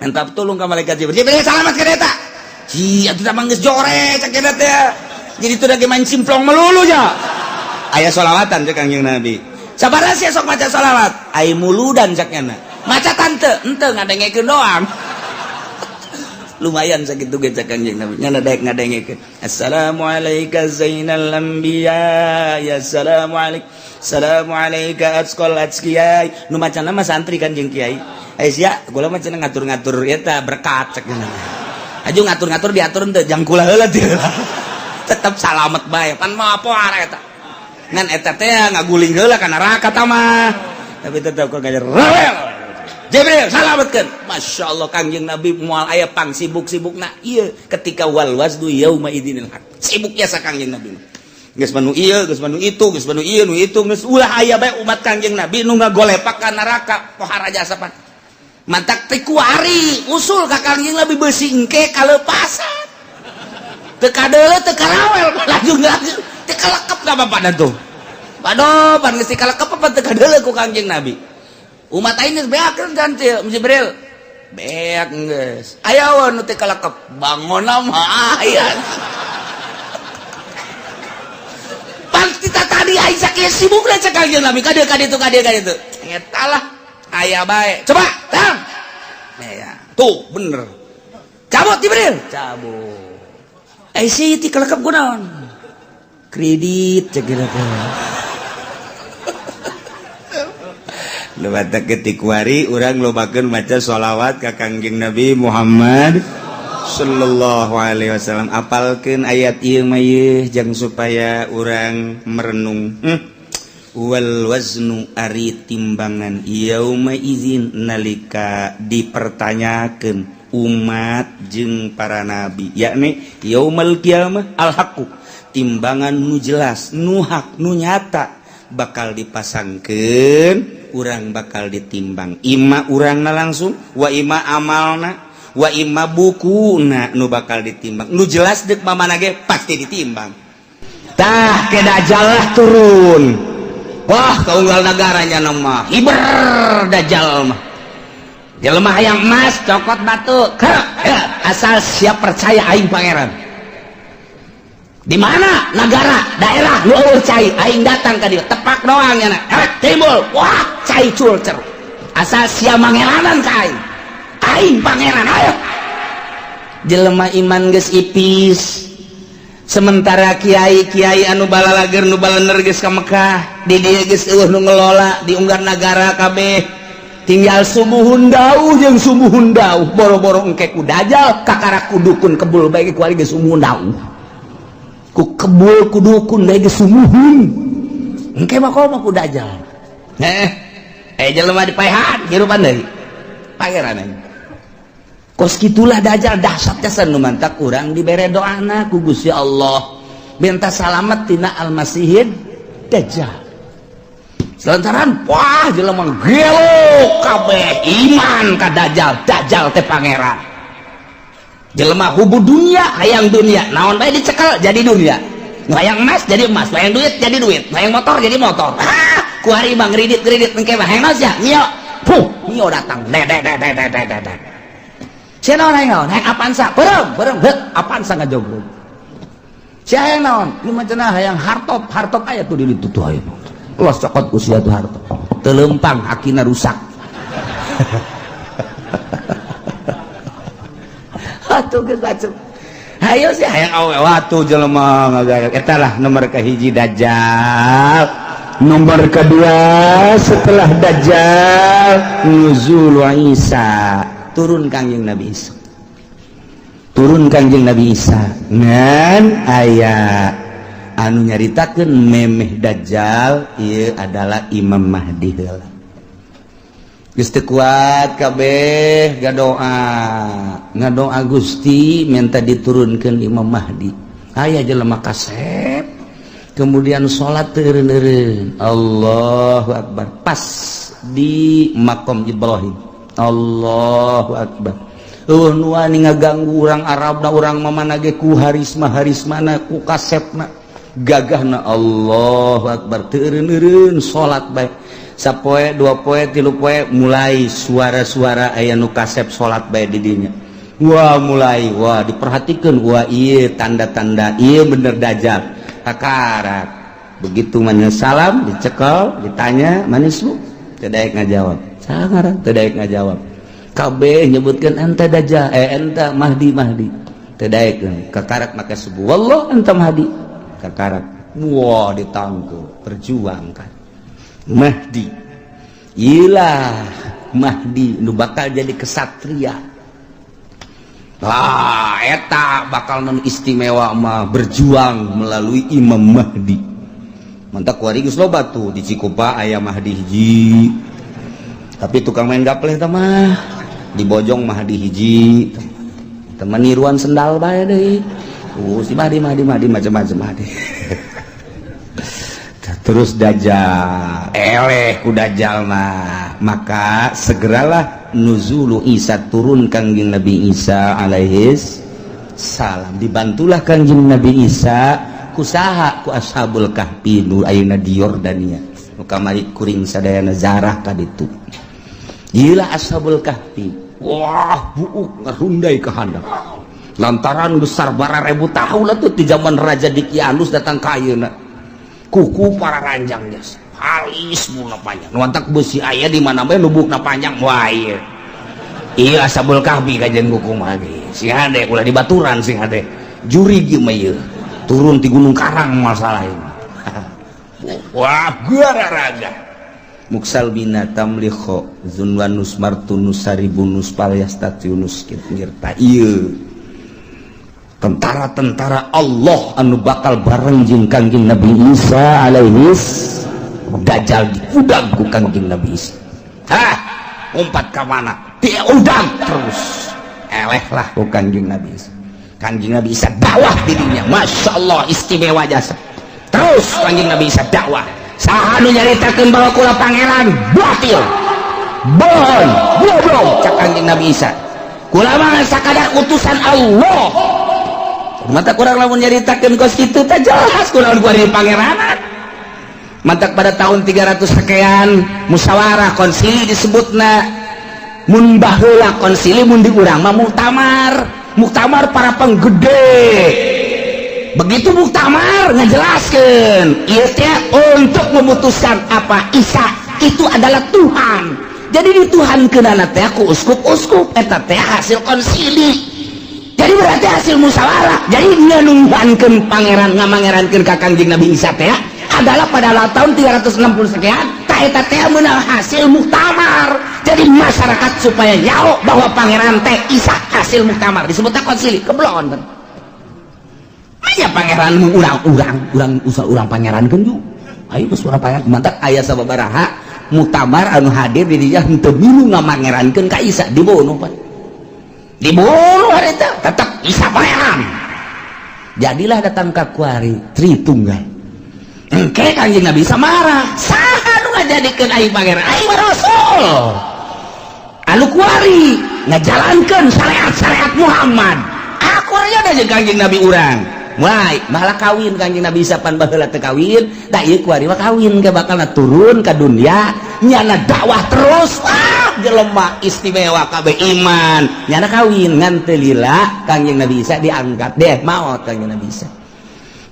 entap tulung ka malaikat Jibril salamet ka eta atuh tah geus jore cek eta teh jadi itu lagi main simplong melulu ya aya sholawatan cek Kangjeng Nabi sabaraha sia sok maca sholawat ai muludan cek nya maca tante ente ngadengekeun doang lumayan sakitu ge cek Kangjeng Nabi nya daek ngadengekeun assalamu alayka zainal anbiya ya assalamu alayka atqal atqiyai nu macana mah santri kan jeung kiai sia kula mah cenah ngatur-ngatur eta berkat cek nya aju ngatur-ngatur diatur teu jang kula heula teu tetep salamet bae pan mah poar eta ngan eta teh ngaguling heula ka neraka tah mah tapi tetep kok ngajar rewel Jibril salametkeun Masya Allah Kangjeng Nabi moal aya pang sibuk-sibukna ieu ketika wal wazdu yauma idzinil haq sibuk jasa Kangjeng Nabi geus manu ieu geus manu itu geus manu ieu nu itu geus ulah aya bae umat Kangjeng Nabi nu ngagolepak ka neraka pohara jasa pan mantak teh kuari usul ka Kangjeng Nabi beusi engke kaleupasan teu kadeuleu teu karawel lanjut teu kalekep ka bapak tuh padoh pan geus kalekep apa teu kadeuleu ku Kangjeng Nabi umat aing geus beakeun kan Jibril beak geus aya we nu teu kalekep bangonna mah aya pan kita tadi aing sakieu sibukna cek Kangjeng Nabi ka dieu eta lah aya bae coba tang ya tuh bener cabut Jibril cabut sih ti kalekep kunaon kredit cek eta lewat ketik wari urang lobakeun maca sholawat ka Kangjeng Nabi Muhammad sallallahu alaihi wasallam apalkeun ayat ieu mah ieu jang supaya urang merenung wal waznu ari timbangan yauma izin nalika dipertanyakeun umat jeung para nabi yakni yaumal qiyamah al haqqu timbangan nu jelas nu hak nu nyata bakal dipasangkeun urang bakal ditimbang ima urangna langsung wa ima amalna wa ima bukuna nu bakal ditimbang nu jelas deuk mamana ge pasti ditimbang tah ke Dajjal lah turun. Wah kaunggal negaranya nama hiber Dajjal mah jelema hayang emas cokot batu asal siap percaya aing pangeran. Di mana negara daerah nu eueuh cai aing datang ka dieu tepak doang nya timbul wah cai culcer asal sia mangeranan ka aing pangeran ayo. Jelema iman geus ipis sementara kiai-kiai anu balalager nu balener geus ka Mekah di dieu geus eueuh nu ngelola di unggar nagara kabeh tinggal sumuhun dauh jeung sumuhun dauh boro-boro engke ku Dajjal kakara ku dukun kebul bae ku ari geus sumuhun dauh ku kebul ku dukun bae geus sumuhun engke bakal mah ku Dajjal jelema dipaehan hirupan deui pangeran kos gitulah Dajjal dahsyat jasan nu mantak urang dibere doana ku Gusti Allah minta salamet tina al-masihid Dajjal. Selantaran wah jelema gelo kabeh iman ka Dajjal. Dajjal teh pangeran. Jelema hubu dunia hayang dunia naon bae dicekel jadi dunia. Nu hayang emas jadi emas, hayang duit jadi duit, hayang motor jadi motor. Ku hari bang kredit engke mah hayang naon sia? Mio. Mio datang. Sia naon hayang naon? Hayang Avanza. Beureum Avanza ngajogrog. Sia hayang naon? Ieu mah cenah hayang hartop aya tuh di ditu tuh aya. Los cokot ku sia tuh hartop. Teu leumpang akina rusak. Atuh geus bacuk. Hayo sih hayang awe watu jelema ngagayok. Eta lah nomor kahiji Dajjal. Nomor kedua setelah Dajjal nuzul Isa. Turun Kangjeng Nabi Isa ngan aya anu nyaritakeun memeh Dajjal ieu adalah Imam Mahdi heula geus teu kuat kabeh ngadoa Gusti minta diturunkeun Imam Mahdi aya jelema kasep kemudian salat teureun-eureun Allahu Akbar pas di makom Ibrahim Allahu Akbar. Nu ani ngaganggu urang Arabna urang mamana ge ku harismana ku kasepna gagahna Allahu Akbar teureun-eureun salat bae sapoe dua poe tilu poe mulai suara-suara aya nu kasep salat bae di dinya mulai diperhatikeun ieu tanda-tanda ieu bener Dajjal kakarak begitu mana salam dicekel ditanya manis lu teu daek ngajawab sangaran teu daek ngajawab kabeh nyebutkeun ente Dajjal ente Mahdi teu daek kakarak make subuh wallah ente Mahdi kakarak ditangkeu perjuangkan Mahdi ilah Mahdi nu bakal jadi kesatria eta bakal non istimewa mah berjuang melalui Imam Mahdi mantak kuari geus loba tuh di Cikupa aya Mahdi hiji tapi tukang main gapleh teh mah di Bojong Mahdi hiji teman niruan sendal bae deui si Mahdi macam-macam Mahdi terus Dajjal eleh ku Dajjal mah maka segeralah nuzulu Isa turun Kangjeng Nabi Isa alaihis salam dibantulah Kangjeng Nabi Isa kusaha ku ashabul kahfi nu ayeuna di Yordania nu kamari kuring sadayana zarah ka ditu ieu ashabul kahfi wah buuk ngarundai ka handap lantaran besar bararebu tahun atuh di zaman Raja Dikianus datang ka ayeuna kuku para ranjangnya halis muna panjang nu antak beusi aya di mana bae lubukna panjang wah ieu ashabul kahfi kajen kuku mah sing hade ulah di baturan sing hade juri ieu mah ieu turun di Gunung Karang masalah ini wah gararaga muksal bina tamlikho zunwanus martunus saribunus palyastatiunus ngirta ieu tentara-tentara Allah anu bakal bareng jeung Kangjeng Nabi Isa alaihis Dajjal diudang ku Kangjeng Nabi Isa umpat ka mana diudang terus eleh lah ku Kangjeng Nabi Isa Kangjeng Nabi Isa dakwah dirinya Masya Allah istimewa jasa terus Kangjeng Nabi Isa dakwah saha nu nyaritakeun bahwa kula pangeran batil bohong goblok cak Kangjeng Nabi Isa kula mah sakadar utusan Allah mata kurang lamun nyaritakeun kos kitu teh jelas kunaon kuari pangeranan. Mantak pada tahun 300 sekian musyawarah konsili disebutna mun baheula konsili mun di urang mah muktamar para penggede. Begitu muktamar ngejelaskeun ieu teh untuk memutuskan apa Isa itu adalah Tuhan. Jadi dituhankeunana teh ku uskup-uskup eta teh hasil konsili. Jadi berarti hasil musyawarah. Jadi nganunghankeun pangeran ngamangerankeun ka Kangjeng Nabi Isa teh adalah pada tahun 360 sekian ta eta teh meunang hasil muktamar. Jadi masyarakat supaya nyaho bahwa pangeran teh Isa hasil muktamar disebutna konsili keblon. Aya pangeran urang pangerankeun ju. Ayo geus urang pangeran mantap aya sababaraha muktamar anu hadir di dinya henteu milu ngamangerankeun ka Isa dibunuh pan. Dibunuh eta tetep Isa pangeran. Jadilah datang ka kuari Tritunggal. Engke Kangjeng Nabi Isa marah. Saha nu ngajadikeun aing pangeran? Aing mah rasul. Anu kuari ngajalankeun syariat Muhammad. Aku nya da jeung Kangjeng Nabi urang. Mulai malah kawin Kangjeng Nabi Isa pan baheula teu kawin, da ieu kuari mah kawin ge bakalna turun ka dunia, nyana dakwah terus. Jelema istimewa kabeh iman nyana kawin ngan teu lila Kangjeng Nabi Isa diangkat deh maot Kangjeng Nabi Isa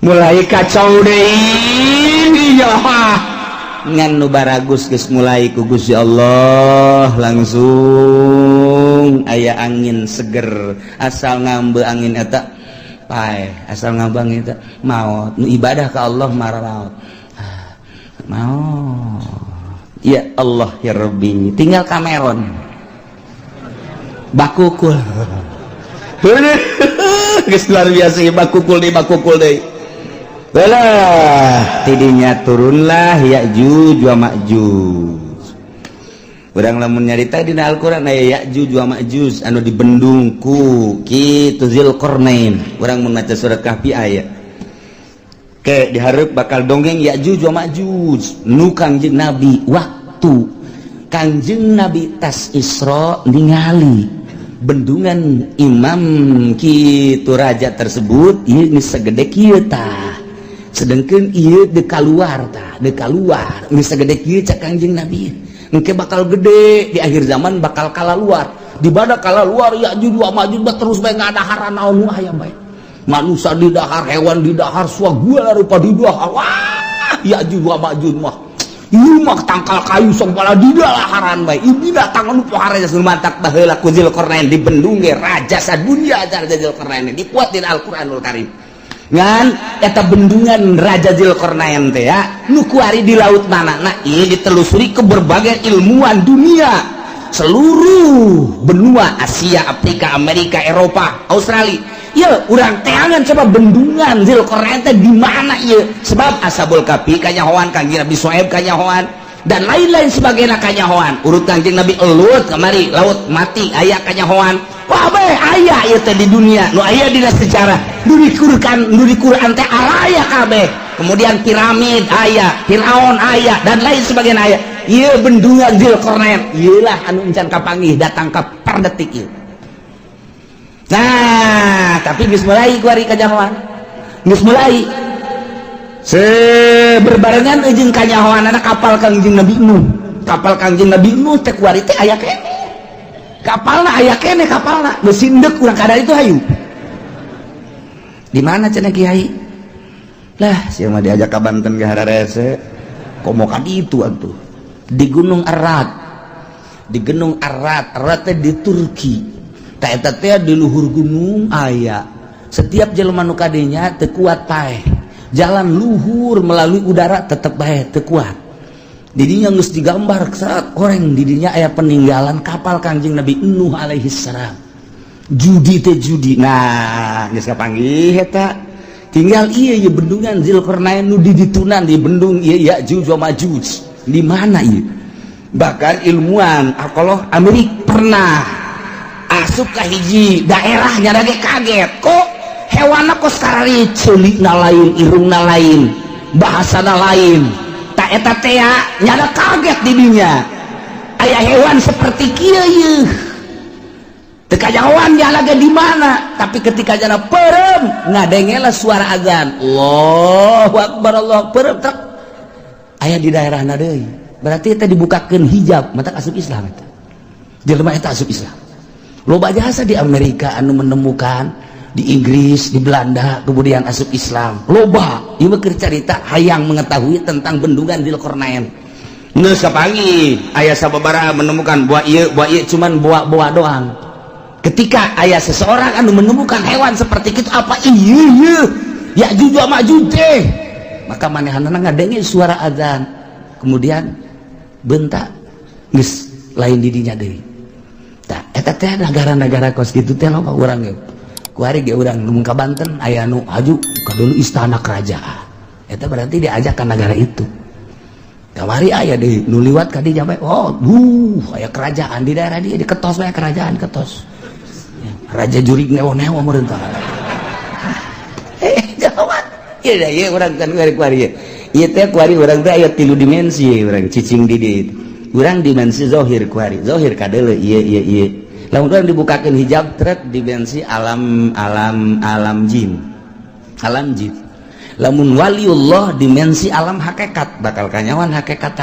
mulai kacau deui ya ngan nu baragus geus mulai ku Gusti Allah langsung aya angin seger asal ngambe angin eta pae asal ngambe angin eta maot nu ibadah ka Allah marah maot. Ya Allah ya Rabbi tinggal Cameron bakukul geus luar biasa ya bakukul deui belah tidinya turunlah Ya'juj wa Ma'juj. Urang lamun nyarita dina Al-Qur'an aya Ya'juj wa Ma'juj anu dibendung ku kitu Zulkarnain. Urang mun maca surat Kahfi aya ke diharap bakal dongeng Ya'juj wa Ma'juj nu Kangjeng Nabi waktu Kangjeng Nabi tas Isra ningali bendungan imam kitu raja tersebut ieu geus sagede kieu tah sedengkeun ieu de kaluar geus sagede kieu cak Kangjeng Nabi engke bakal gede di akhir zaman bakal kalaluar di bada kalaluar Ya'juj wa Ma'juj terus bae ngadaharan naon aya bae manusia di dahar, hewan di dahar, segala rupa di dahar. Wah, Ya'juj wa Ma'juj mah. Ieu mah tangkal kayu sok bala di daharan bae. Ieu binatang anu pohara geus mantak baheula ku Zulkarnain di bendung ge raja sadunya Raja Zulkarnain dipuat dina Al-Qur'anul Karim. Ngan eta bendungan Raja Zulkarnain teh ya nu kuari di laut manana ieu ditelusuri ke berbagai ilmuwan dunia. Seluruh benua Asia, Afrika, Amerika, Eropa, Australia. Ya, urang teangan coba bendungan Zulkarnain teh di mana ieu? Sebab Ashabul Kahfi kanyahoan Kangjeng Nabi Syuaib kanyahoan dan lain-lain sebagainya kanyahoan. Urut Kangjeng Nabi Lut kamari laut mati aya kanyahoan. Wah bae aya ieu teh di dunia. Nu aya dina sejarah. Nu di Quran teh aya kabeh. Kemudian piramid aya, Firaun aya dan lain sebagainya aya. Ieu bendungan Zulkarnain. Ieulah anu encan kapanggih datang ka perdetik ieu. Nah, tapi geus mulai kuari kanyahoan. Geus mulai. Berbarengan jeung kanyahoanana kapal Kangjeng Nabi Nuh. Kapal Kangjeng Nabi Nuh teh kuari teh aya kene. Kapalna aya kene kapalna. Geus sindek urang kada itu hayu. Di mana cenah Kiai? Lah, sia mah diajak ka Banten ge hararese. Komo ka ditu atuh. Di Gunung Arat. Di Gunung Arat, Arat teh di Turki. Eta teh di luhur gunung aya setiap jelema nu kadenya teu kuat paeh jalan luhur melalui udara tetep bae teu kuat didinya geus digambar saat koreng didinya aya peninggalan kapal Kangjeng Nabi Nuh alaihi salam judi teh judi nah geus kapanggih eta tinggal ieu bendungan Zulkarnain nu diditunan di bendung ieu Ya'juj wa Ma'juj di mana ieu bahkan ilmuwan alkohol Amerika pernah asup ka hiji daerah nyana ge kaget kok hewanna kos karari ceulikna lain irungna lain bahasana lain ta eta teh nyana kaget di dinya aya hewan seperti kieu teka jauhan dia lagi di mana, tapi ketika jana perem ngadengelah suara azan, Allahu Akbar, Allahu Akbar, trek aya di daerah deui. Berarti eta dibukakeun hijab mata asup Islam eta. Jelema eta asup Islam. Loba jasa di Amerika anu menemukan, di Inggris, di Belanda kemudian asup Islam. Loba, ieu mah keur carita hayang mengetahui tentang bendungan Dzulkarnain. Ngeus kapangi aya sababaraha menemukan buah ieu cuman buah doang. Ketika aya seseorang anu menemukan hewan seperti itu, apa ieu Ya'juj wa Ma'juj teh, maka manehanna ngadenge suara azan, kemudian bentak geus lain di dinya deui. Tah eta teh negara-negara kos kitu teh loba urang ge. Kuari ge urang nu ka Banten aya nu aju ka dulu istana kerajaan. Eta berarti diajak ke negara itu. Kamari aya deui nu liwat ka dinya bae, oh, aya kerajaan di daerah dia, di Ketos bae kerajaan Ketos. Raja jurig newo-newo meureuntah. Jawab. Ieu da ieu urang kan kuari. Ieu teh kuari urang teh aya 3 dimensi urang cicing di dieu. Urang dimensi zahir kuari. Zahir kadeuleu ieu. Lamun urang dibukakeun hijab trek dimensi alam jin. Alam jin. Lamun waliullah dimensi alam hakikat, bakal kanyawan hakikat.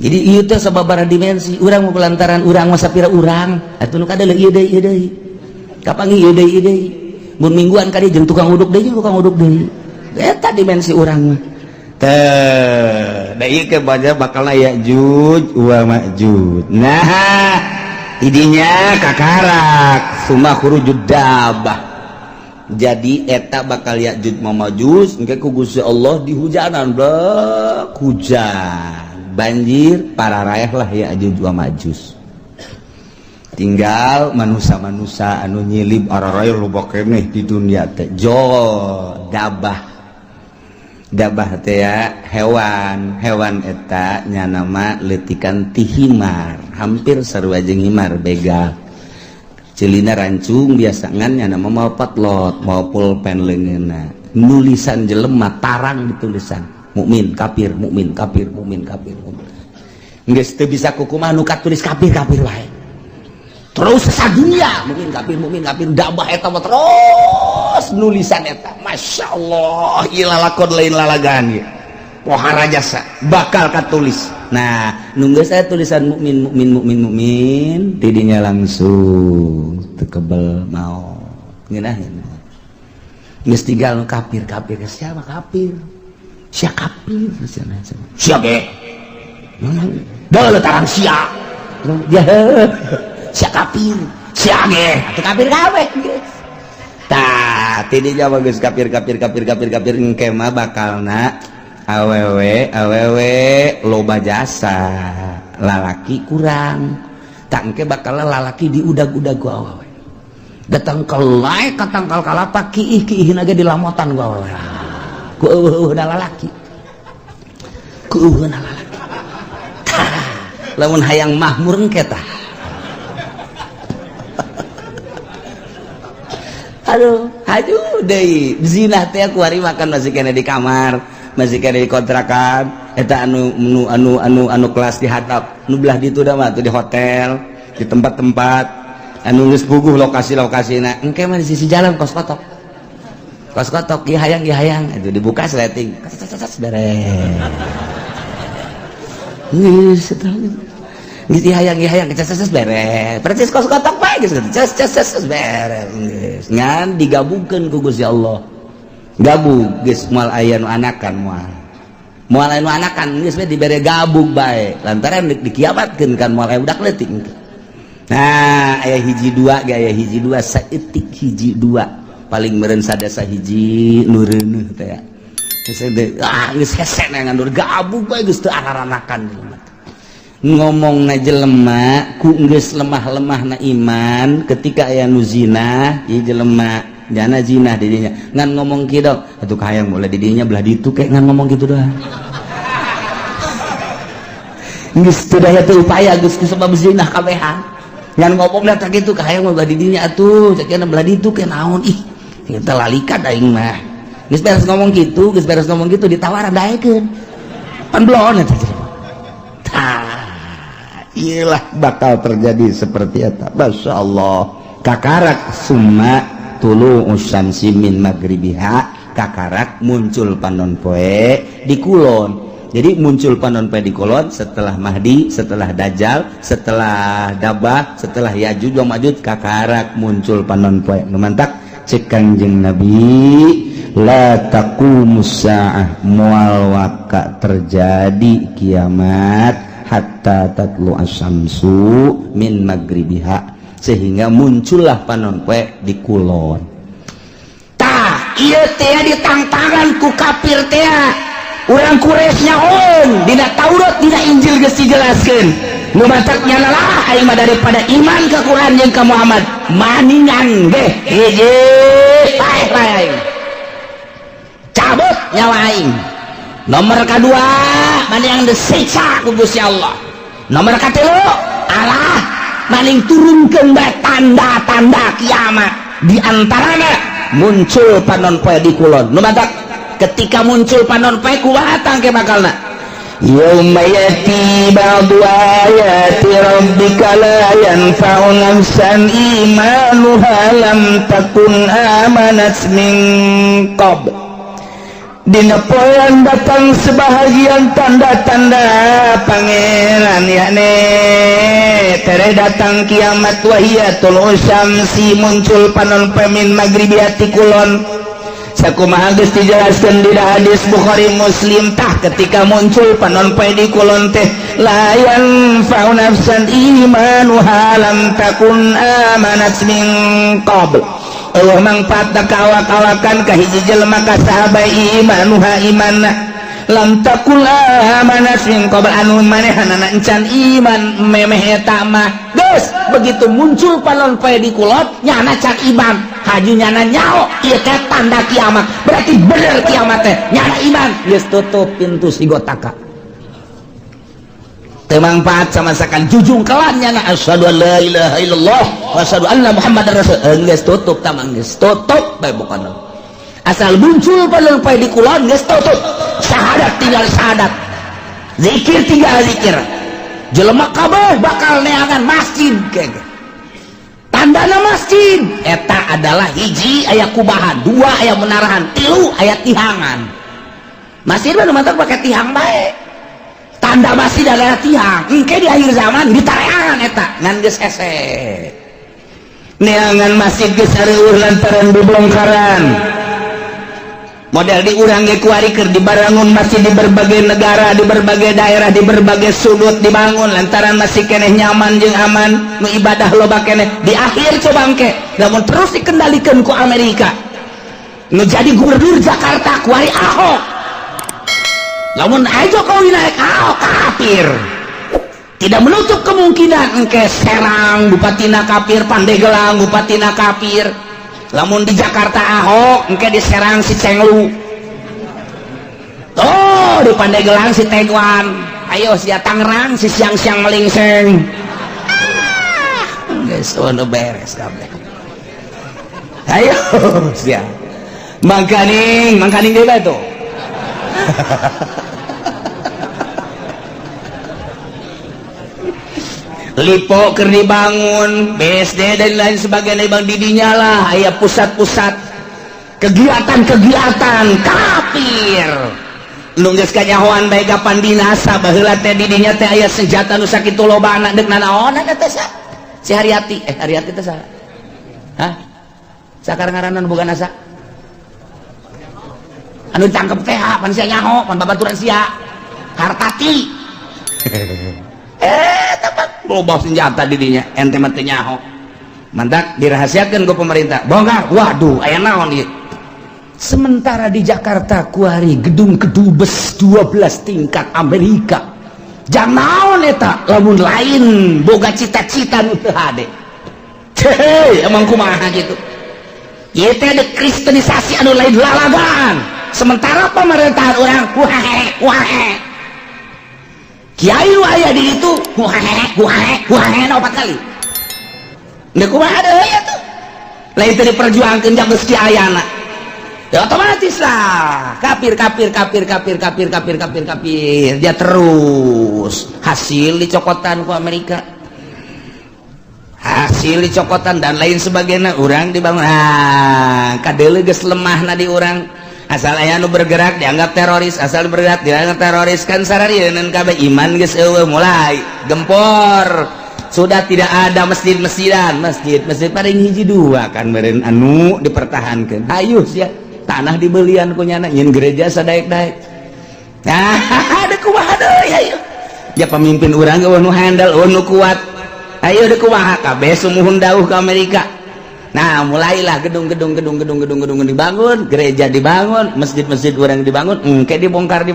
Jadi ieu teh sababaraha dimensi. Urang mau pelantaran urang mah sapira urang, atuh nu kadeuleu ieu deui. Kapangi ieu deui. Mun mingguan ka dieu jeung tukang uduk deui. Eta dimensi urang mah. Teh, da ieu ke baca bakalna Ya'juj wa Ma'juj. Nah, idinya kakarak summa khurujud dabah. Jadi eta bakal Ya'juj wa Ma'juj engke ku Gusti Allah dihujanan blek hujan. Banjir pararaeh lah Ya'juj wa Ma'juj. Tinggal manusia-manusia anu nyilib araraeh loba keneh di dunia teh. Dabah teh ya hewan eta nya nama letikan tihimar, hampir sarua jeung himar begal. Celina rancung biasangan nya nama mau patlot, mau pulpen leungeunna. Nulisan jelema tarang ditulisan mukmin kafir. Geus teu bisa kukumaha nu katulis kafir wae. Terus sadunya mukmin kafir dabah eta mah terus nulisan eta, Masya Allah, ieu lalakon lain lalagan ieu pohara jasa bakal katulis. Nah nu geus aya tulisan mukmin didinya langsung teu kebel mau ngeunaheun. Geus tinggal nu kafir siapa kafir sia ge da tarang sia sia kafir sia ge atuh kafir gawe tah tadi jawab geus kafir engke mah bakalna awewe loba jasa lalaki kurang tak engke bakalna lalaki diudag-udag ku awewe datang kelai katangkal kalapa kiih lagi dilamotan ku awewe ku eueuhna lalaki lamun hayang mahmur engke tah. Aduh, haju deui. Zina teh kuari makan masih kena di kamar, masih kena di kontrakan. Eta anu kelas di hatap, nu belah ditu da mah tuh di hotel, di tempat-tempat anu geus puguh lokasi-lokasina. Engke mah di sisi jalan kos kotok. Ki hayang itu dibuka sleting. Beres. Geus eta. Geus hayang beres. Percis kos kotok bae geus ces beres. Ngan digabungkeun ku Gusti Allah. Gabung geus moal aya nu anakan moal aya nu anakan geus we dibere gabung bae. Lantaran dikiamatkeun kan moal aya budak leutik. Nah, aya hiji dua saeutik hiji dua. Paling meureun sadasa hiji nu reuneuh teh. Geus hese ngan gabung bae geus teu araranakan. Ngomongna jelema ku geus lemah-lemahna iman ketika aya nu zina ieu jelema jana zina di dinya ngan ngomong kieu dong atuh hayang boleh di dinya belah ditu kayak ngan ngomong kitu doang geus teu daya teu upaya geus sebab zina kabehan ngan ngomong da teh kitu hayang belah di dinya atuh cekeuna belah ditu ke naon ih kita lalikan aing mah geus beres ngomong kitu ditawaran daekeun pan blon eta iyalah bakal terjadi seperti itu. Masya Allah. Kakarak summa tulu usyamsi min magribiha, kakarak muncul panon poe di kulon. Jadi muncul panon poe di kulon setelah Mahdi, setelah Dajjal, setelah Dabah, setelah Yajuj wa Majuj, kakarak muncul panon poe. Numantak cek Kanjeng Nabi, la taqumus saah, moal waka terjadi kiamat hatta tatlu asyamsu min magribiha, sehingga muncullah panon poe di kulon. Tah ieu teh ditangtangan ku kafir teh, urang Quraisy nyaon dina Taurat dina Injil geus dijelaskeun. Nu matak nyana lah aing mah daripada iman ka Quran jeung ka Muhammad, maningan ge hiji paeh aing. Cabut nyawa aing. Nomor kedua, maningan disiksa ku Gusti Allah. Nomor katilu, Allah maning turunkeun bae tanda-tanda kiamat, di antaranya muncul panon poe di kulon. Nu matak ketika muncul panon poe kumaha tangke bakalna, yauma yati ba'du ayati rabbika la yanfa'u nafsan imanuha lam takun amanat min qabl. Dina poean datang sebahagian tanda-tanda pangeran, yakni tere datang kiamat wahiyatul usyamsi, muncul panon poe min maghribiati kulon. Sakumaha geus dijelaskeun di hadis Bukhari Muslim, tah ketika muncul panon poe di kulon teh la yanfa'u nafsan imanuha lam takun amanat min qabl. Allah mangfaat kawak-kawakan ka hiji jelema ka sahabat imanuha imanna lam takul amanat min qabl, anu manehanana encan iman memeh eta mah geus begitu muncul panon poe di kulon nyana can iman, haju nyana nyao ieu teh tanda kiamat, berarti bener kiamat teh nyana iman, geus tutup pintu si gotaka. Teu mangfaat sama sakan jujung kelan nyana asyhadu an la ilaha illallah wa asyhadu anna muhammadar rasul, geus tutup tamang, geus tutup bae bokana. Asal muncul panon poe di kulon geus tutup. Syahadat tinggal syahadat, zikir tinggal zikir. Jelema kabeh bakal neangan masjid kege. Tandana masjid eta adalah hiji aya kubahan, dua aya menarahan, tilu aya tihangan. Masjid mah mantak pakai tihang bae. Tanda masjid adalah tihang. Engke di akhir zaman ditareangan eta ngan geus hese. Neangan masjid geus areueuh lantaran dibongkaran. Model di urang ge kuari keur dibangun masjid di berbagai negara, di berbagai daerah, di berbagai sudut dibangun lantaran masih keneh nyaman jeung aman, nu ibadah loba keneh. Di akhir coba engke lamun terus dikendalikeun ku Amerika, nu jadi gubernur Jakarta kuari Ahok, lamun aya Jokowi naik Ahok kafir. Tidak menutup kemungkinan engke Serang bupatina kafir, Pandeglang bupatina kafir. Lamun di Jakarta Ahok, engke di Serang si Cenglu, oh di Pandeglang si Tegwan, ayo si Tangerang si siang-siang melingseng. Guys, udah beres kabeh. Ayo siang, mangkaning juga itu. Lipo keur dibangun, BSD dan lain sebagainya bang didinya lah aya pusat-pusat kegiatan-kegiatan kafir. Nu geus kanyahoan bae kapan binasa baheula teh didinya teh aya senjata nu sakitu lobana deuk nanaon eta teh sa? Si Haryati, Haryati teh saha? Hah? Sakar ngaranna boga nasa? Anu ditangkep teh pan sia nyaho, pan babaturan sia. Kartati. Tepat loba senjata didinya ente mah teu nyaho. Mantak dirahasiakeun ku pemerintah. Bongkar. Waduh, aya naon ieu? Sementara di Jakarta kuari gedung kedubes 12 tingkat Amerika. Jang naon eta lamun lain boga cita-cita nu teu hade. Hei, emang kumaha gitu. Ieu teh dekristenisasi anu lain lalagan. Sementara pemerintahan urang kuhahe. Kiai lu aya di itu kuhahe 4 kali. Nggak kumaha ada ya tuh. Lain tadi perjuangkan jam geus kiayana. Ya otomatis lah kafir dia terus hasil dicokotan ku Amerika, hasil dicokotan dan lain sebagainya, orang dibangun kadeuleu geus lemah na di orang, asal aya nu bergerak dianggap teroris, asal bergerak dianggap teroris, kan sararieun kabeh iman geus eueuh mulai gempor. Sudah tidak ada masjid paling hiji dua kan meureun anu dipertahankeun. Hayu sia tanah dibelian ku nyana nyeun gereja sadaek-daek. Nah, ada kumaha deui hayu. Ya pemimpin urang ge nu handal, nu kuat. Ayo deuk kumaha kabeh sumuhun dawuh ke Amerika. Nah, mulailah gedung dibangun, gereja dibangun, masjid-masjid urang dibangun, engke dibongkar.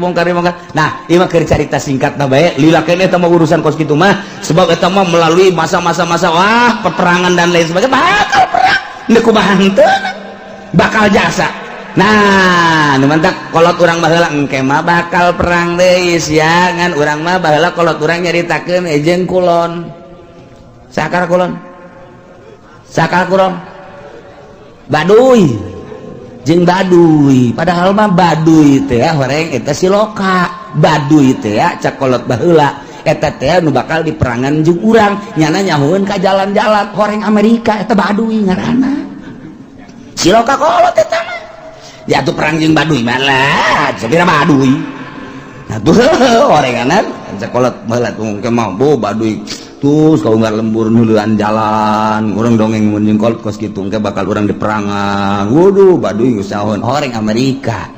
Nah, ieu mah keur carita singkatna bae, lila kene eta mah urusan kos kitu mah, sebab eta mah melalui masa-masa wah, peperangan dan lain sebagainya, bakal perang. Deuk kumaha henteu? Bakal jasa. Nah, nu mantak kolot urang baheula engke mah bakal perang deui sia, ngan urang mah baheula kolot urang nyaritakeun ejeun kulon. Sakar kulon. Baduy jeung baduy, padahal mah baduy teh horeng eta siloka, baduy teh cak kolot baheula eta teh nu bakal diperangan jeung urang nyana nyahoeun ka jalan-jalan horeng Amerika eta baduy ngaranna siloka kolot eta mah ya atuh perang jeung baduy mah lah sabira baduy atuh horenganan cak kolot baheula tong ke mah baduy terus kalau nggak lembur nuluan jalan orang dongeng munjing kolot kos gitu engke bakal orang diperangan waduh baduy usahawan orang Amerika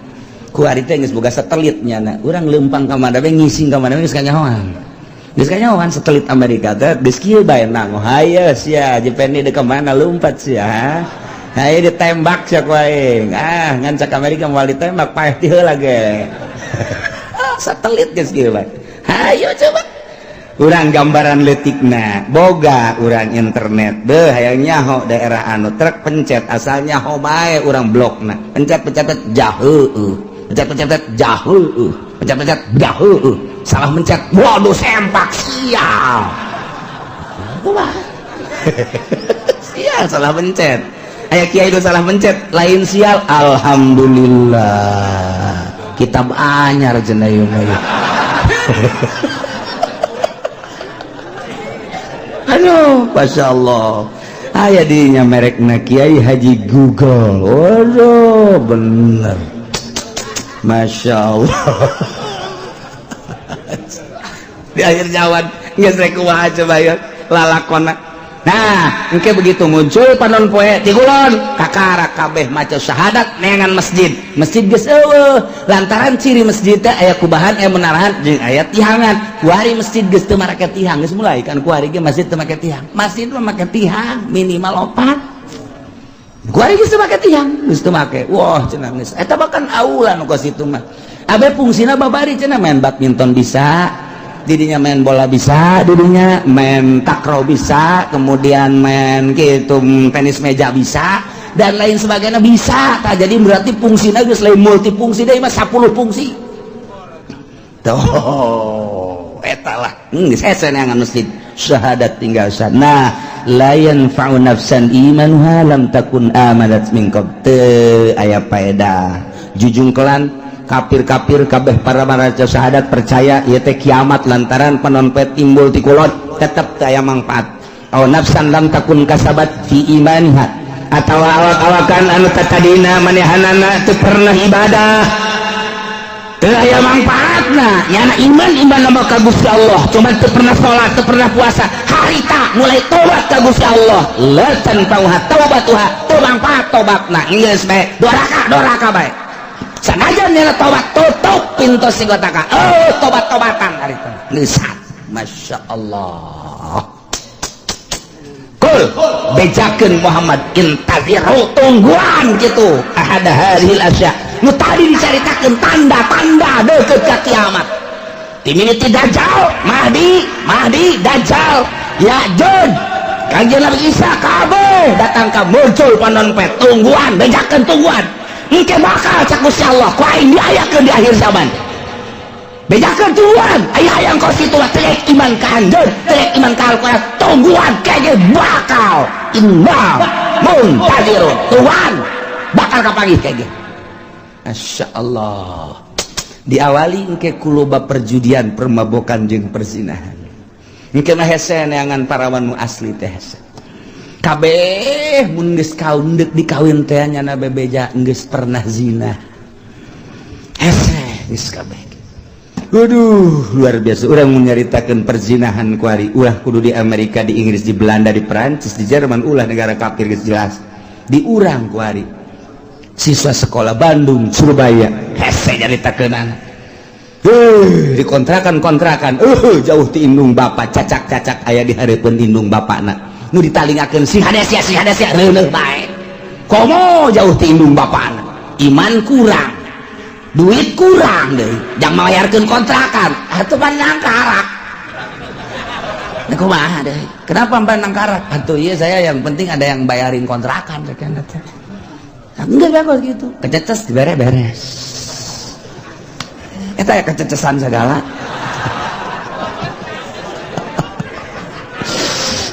ku ari teh geus boga satelitnya na urang leumpang ka mana we ngising ka mana we geus kanyahoan satelit Amerika teh geus kieu bae nang haye sia jepeni deuk ka mana lompat sia haye ditembak sia ku aing ngan cak Amerika moal ditembak paeh ti heula ge satelit geus kieu bae hayo coba urang gambaran letikna boga urang internet deh hayang nyaho daerah anu trek pencet asal nyaho bae urang blokna pencet jaheueuh pencet jaheueuh pencet jaheueuh salah mencet waduh sempak sial sial salah mencet aya kiai itu salah mencet lain sial alhamdulillah kitab anyar cenah ieu mah aduh, Masya Allah aya dinya merekna Kiai Haji Google. Waduh bener Masya Allah di akhir jawan geus rek kumaha coba ya lalakonna. Nah engke begitu muncul panon poe ti kulon kakara kabeh maca syahadat neangan masjid geus eueuh lantaran ciri masjid teh aya kubahan aya menarahan jeung aya tihangan kuari masjid geus teu make tihang geus mulai kan kuari ge masjid teu make tihang masjid mah make tihang minimal 4 kuari geus teu make tihang geus teu make wah cenah geus eta bahkan aula nu ka situ mah abe fungsina babari cenah main badminton bisa didinya main bola bisa, didinya main takraw bisa, kemudian main gitu tenis meja bisa dan lain sebagainya bisa. Tak jadi berarti fungsinya geus lain multifungsi deui mah 10 fungsi. Tuh, eta lah. Geus hese neangan masjid syahadat tinggal sana. Nah, la yanfa'u nafsan imanuha lam takun amanat min qabl. Teu aya paedah. Jujungkelan kafir-kafir kabeh para maca syahadat percaya ieu teh kiamat lantaran panonpet timbul ti kulon tetep teu aya mangpaat. Aw nafsan lam takun kasabat fi imaniha atawa awak-awakan anu tatadina manehanana teu pernah ibadah teu aya mangpaatna nyana iman nama ka Gusti Allah cuma teu pernah salat teu pernah puasa harita mulai tobat ka Gusti Allah la tanfa'uha taubatuha teu mangpaat tobatna geus bae doraka bae sanajan nila tobat tutup pintu sigotaka tobat-tobatan hari itu lisat Masya Allah kul bejakeun Muhammad intaziru tungguan gitu ahada haril asya nu tadi dicaritakeun tanda-tanda deukeut ka kiamat timimiti dajjal mahdi dajjal ya'juj kanjeng Nabi Isa kabeh datang ka muncul panonpet tungguan bejakeun tungguan engke bakal cak Gusti Allah ku aing diayakeun di akhir zaman bejakeun tungguan aya hayang kos kitu mah terek iman ka anjeun terek iman ka Al-Qur'an tungguan kege bakal innam muntadirun tuan bakal kapanggih kege Masya Allah. Diawali engke kuloba perjudian, permabokan jeung perzinahan. Engke mah hese neangan parawan nu asli teh hese. Kabeh mun geus kaum deuk dikawin teh nyana bebeja geus pernah zina. Hese geus kabeh. Waduh, luar biasa. Urang mun nyaritakeun perzinahan kuari, ulah kudu di Amerika, di Inggris, di Belanda, di Perancis, di Jerman, ulah negara kafir geus jelas. Di urang kuari. Siswa sekolah Bandung, Surabaya, hese nyaritakeunana. Dikontrakan, jauh ti indung bapak, cacak aya di hareupeun indung bapakna. Nu ditalingakeun si hades ya reuneuh bae. Komo jauh ti indung bapakna. Iman kurang. Duit kurang deui. Jang mayarkeun kontrakan, atuh pan nangkarak. Nah, kumaha deui? Kenapa pan nangkarak? Atuh ieu saya yang penting ada yang bayarin kontrakan cenah teh. Enggak bagus gitu, kececes beres. Eta ya kececesan segala.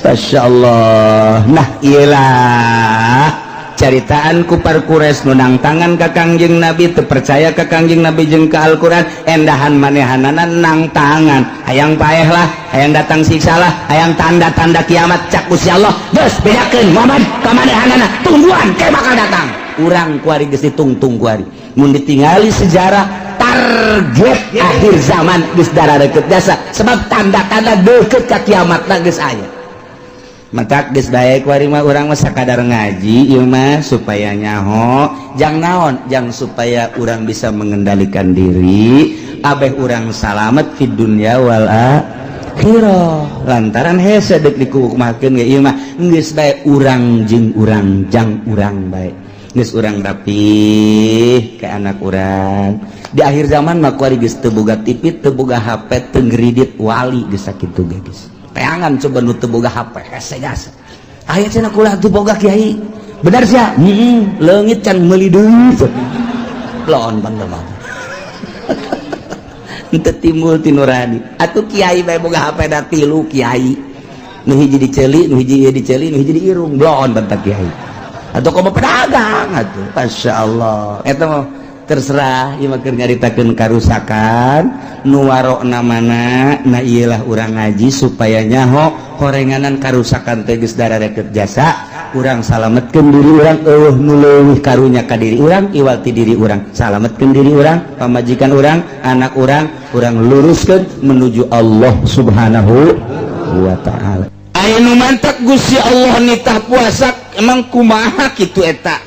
Masya Allah. Nah iyalah caritaan ku parkures nunang tangan ka Kangjeng Nabi, teu percaya ka Kangjeng Nabi jeung ka Al-Qur'an, endahan manehanana nang tangan. Hayang paeh lah, hayang datang siksa lah, hayang tanda-tanda kiamat cak Gusti Allah. Geus bedakeun Muhammad ka manehanana, tungguan ke bakal datang. Urang kuari geus ditungtung kuari. Mun ditingali sejarah target akhir zaman geus darareukeut jasa, sebab tanda-tanda deukeut ka kiamatna geus aya. Matak geus bae kuari mah urang mah sakadar ngaji ieu mah supaya nyaho, jang naon, jang supaya urang bisa mengendalikan diri, abeh urang salamet fid dunya wal akhirah. Lantaran hese deuk dikukumakeun ge ieu mah geus bae urang jeung urang jang urang bae. Geus urang rapih ke anak urang. Di akhir zaman mah kuari geus teu boga TV, teu boga HP, teu ngridit wali geus sakitu ge geus. Teangan coba nu teu boga HP hese gas. Aya cenah kulah teu boga kiai. Bener sia? Leungit can meuli deui. Laon pandaman. Henteu timbul ti nurani. Atuh kiai bae boga HP da 3 kiai. Nu hiji diceuli, nu hiji diceuli, nu hiji diirung. Laon bantah kiai. Atau komo pedagang atuh. Masya Allah. Eta mah terserah ieu mah keur nyaritakeun karusakan nu warokna mana. Nah iyalah urang ngaji supaya nyaho horenganan karusakan teh geus darareukeut jasa. Urang salametkeun diri urang eueuh nu leuwih karunya ka diri urang, iwal ti diri urang. Salametkeun diri urang, pamajikan urang, anak urang luruskeun menuju Allah Subhanahu wa taala. Anu mantap Gusti Allah nitah puasa emang kumaha kitu eta.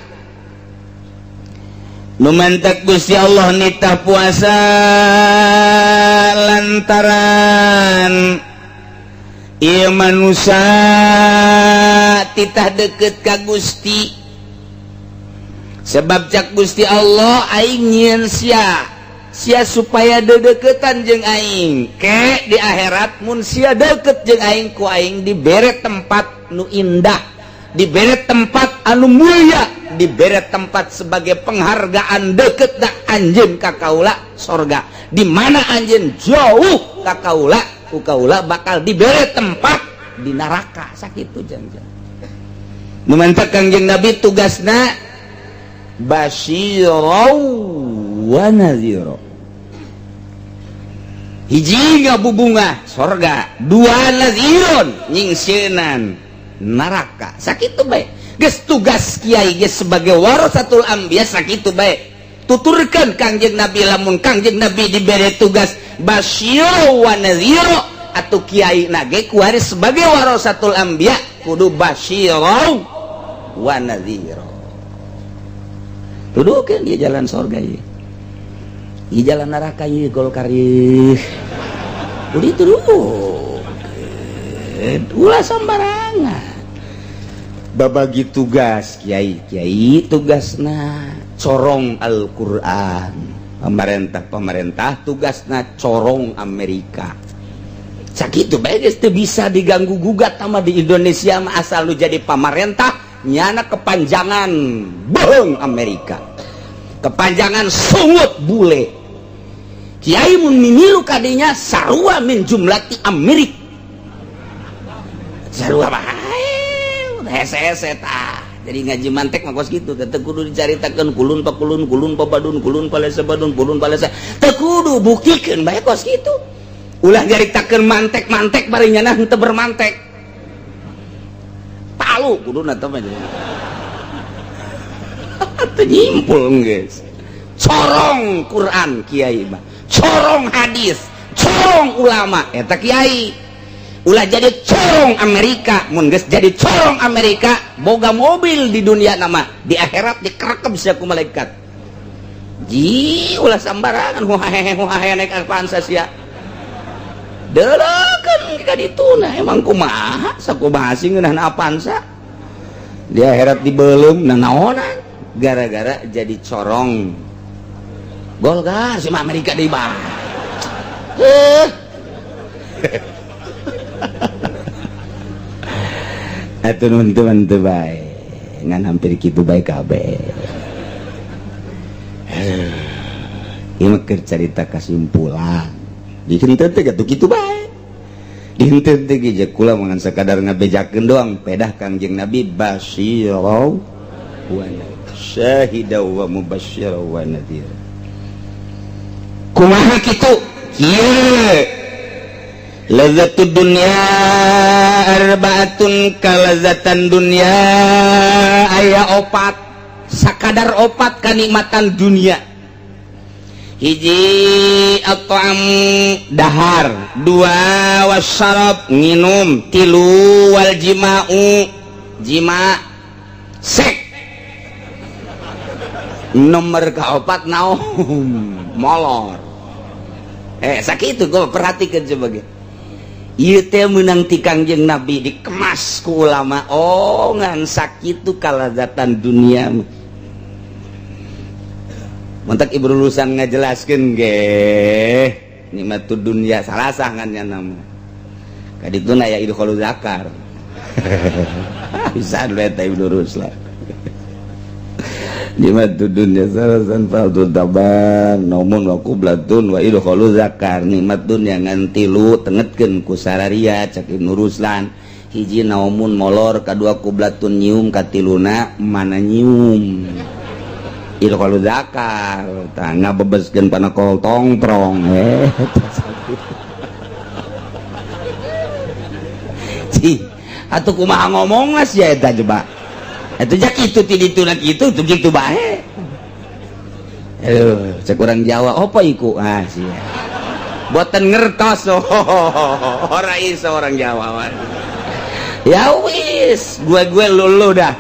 Nu mantap Gusti Allah nitah puasa lantaran ieu manusia titah deukeut ka Gusti. Sebab cak Gusti Allah aing nyieun sia supaya dedeketan jeung aing ke di akhirat mun sia deket jeung aing ku aing dibere tempat nu indah, dibere tempat anu mulia, dibere tempat sebagai penghargaan deket da anjeun ka kaula sorga, di mana anjeun jauh ka kaula, ku kaula bakal dibere tempat di neraka sakitu jangan. Nu mantap Kangjeng Nabi tugasna basyirau wa nadhira. Hiji ngabubungah sorga, dua nazirun nyingsienan neraka sakitu bae. Geus tugas kiai geus sebagai warasatul anbiya sakitu bae. Tuturkeun Kangjeng Nabi lamun Kangjeng Nabi dibere tugas basyirau wa nadhira atuh kiai na ge kuari sebagai warasatul anbiya kudu basyirau wa nadhira. Tuduhkeun dia jalan sorga ieu. Di jalan neraka ieu Golkar ieu. Udah itu dulu. Ulah sembarangan. Babagi tugas kiai tugasna corong Al-Qur'an. Pemerintah tugasna corong Amerika. Sakitu bae geus teu bisa diganggu gugat sama di Indonesia mah asal lu jadi pamarentah nyana kepanjangan beung Amerika. Kepanjangan sungut bule. Kiai mun mimilu kadinya sarua min jumlati Amerik. Sarua bae hese-hese tah jadi ngaji mantek mah kos kitu teh kudu dicaritakeun kulun pa badun kulun palesa badun kulun palesa teu kudu buktikeun bae kos kitu ulah jaritakeun mantek bari nyana henteu bermantek palu kuduna teh mah teu nyimpul geus corong Quran kiai mah corong hadis corong ulama eta kiai ulah jadi corong Amerika mun geus jadi corong Amerika boga mobil di dunia nama di akhirat dikerekep sia ku malaikat ji ulah sambarangan huhahe naik Avanza sia deulekeun ka dituna emang kumaha sakumaha sih ngeunahna Avanza di akhirat dibeulem naonan gara-gara jadi corong golgar si Amerika deui bah atuh teman teu bae ngan hampir kitu bae kabeh ieu mah keur carita kasimpulan dihenteu teh kitu bae dihenteu teh ge kula mangan sakadar ngabejakeun doang pedah Kangjeng Nabi basyirau wa syahida wa mubasysyira wa nadhir kumaha kitu kieu lazatud dunya arbaatun kalazatan dunya aya opat sakadar opat kanikmatan dunia hiji at-ta'am dahar dua wasyarab nginum tilu wal jima'u jima sek nomor kaopat naon molor sakitu gua perhatikan coba ge ieu teh meunang ti Kangjeng Nabi dikemas ku ulama oh ngan sakitu kalazatan dunia mantak ibu lulusan ngajelaskeun ge nikmatud dunya salasah ngan nya mah kadituna aya idkhulu zakar bisa dulu eta ibu lurus lah nikmatud dunya salasan fardhu taban naumun wa qublatun wa idkhulu zakar nikmat dunya ngan tilu tengetkeun ku sararia cak Ibnu Ruslan hiji naumun molor kadua qublatun nyium katiluna mana nyium idkhulu zakar tah ngabebeskeun panakol tongprong ci atuh kumaha ngomongna sia eta coba itu jak itu tidituna kitu tuh gitu bae cek urang Jawa apa iku sia boten ngertos ora iso orang Jawa ya wis gue lulu dah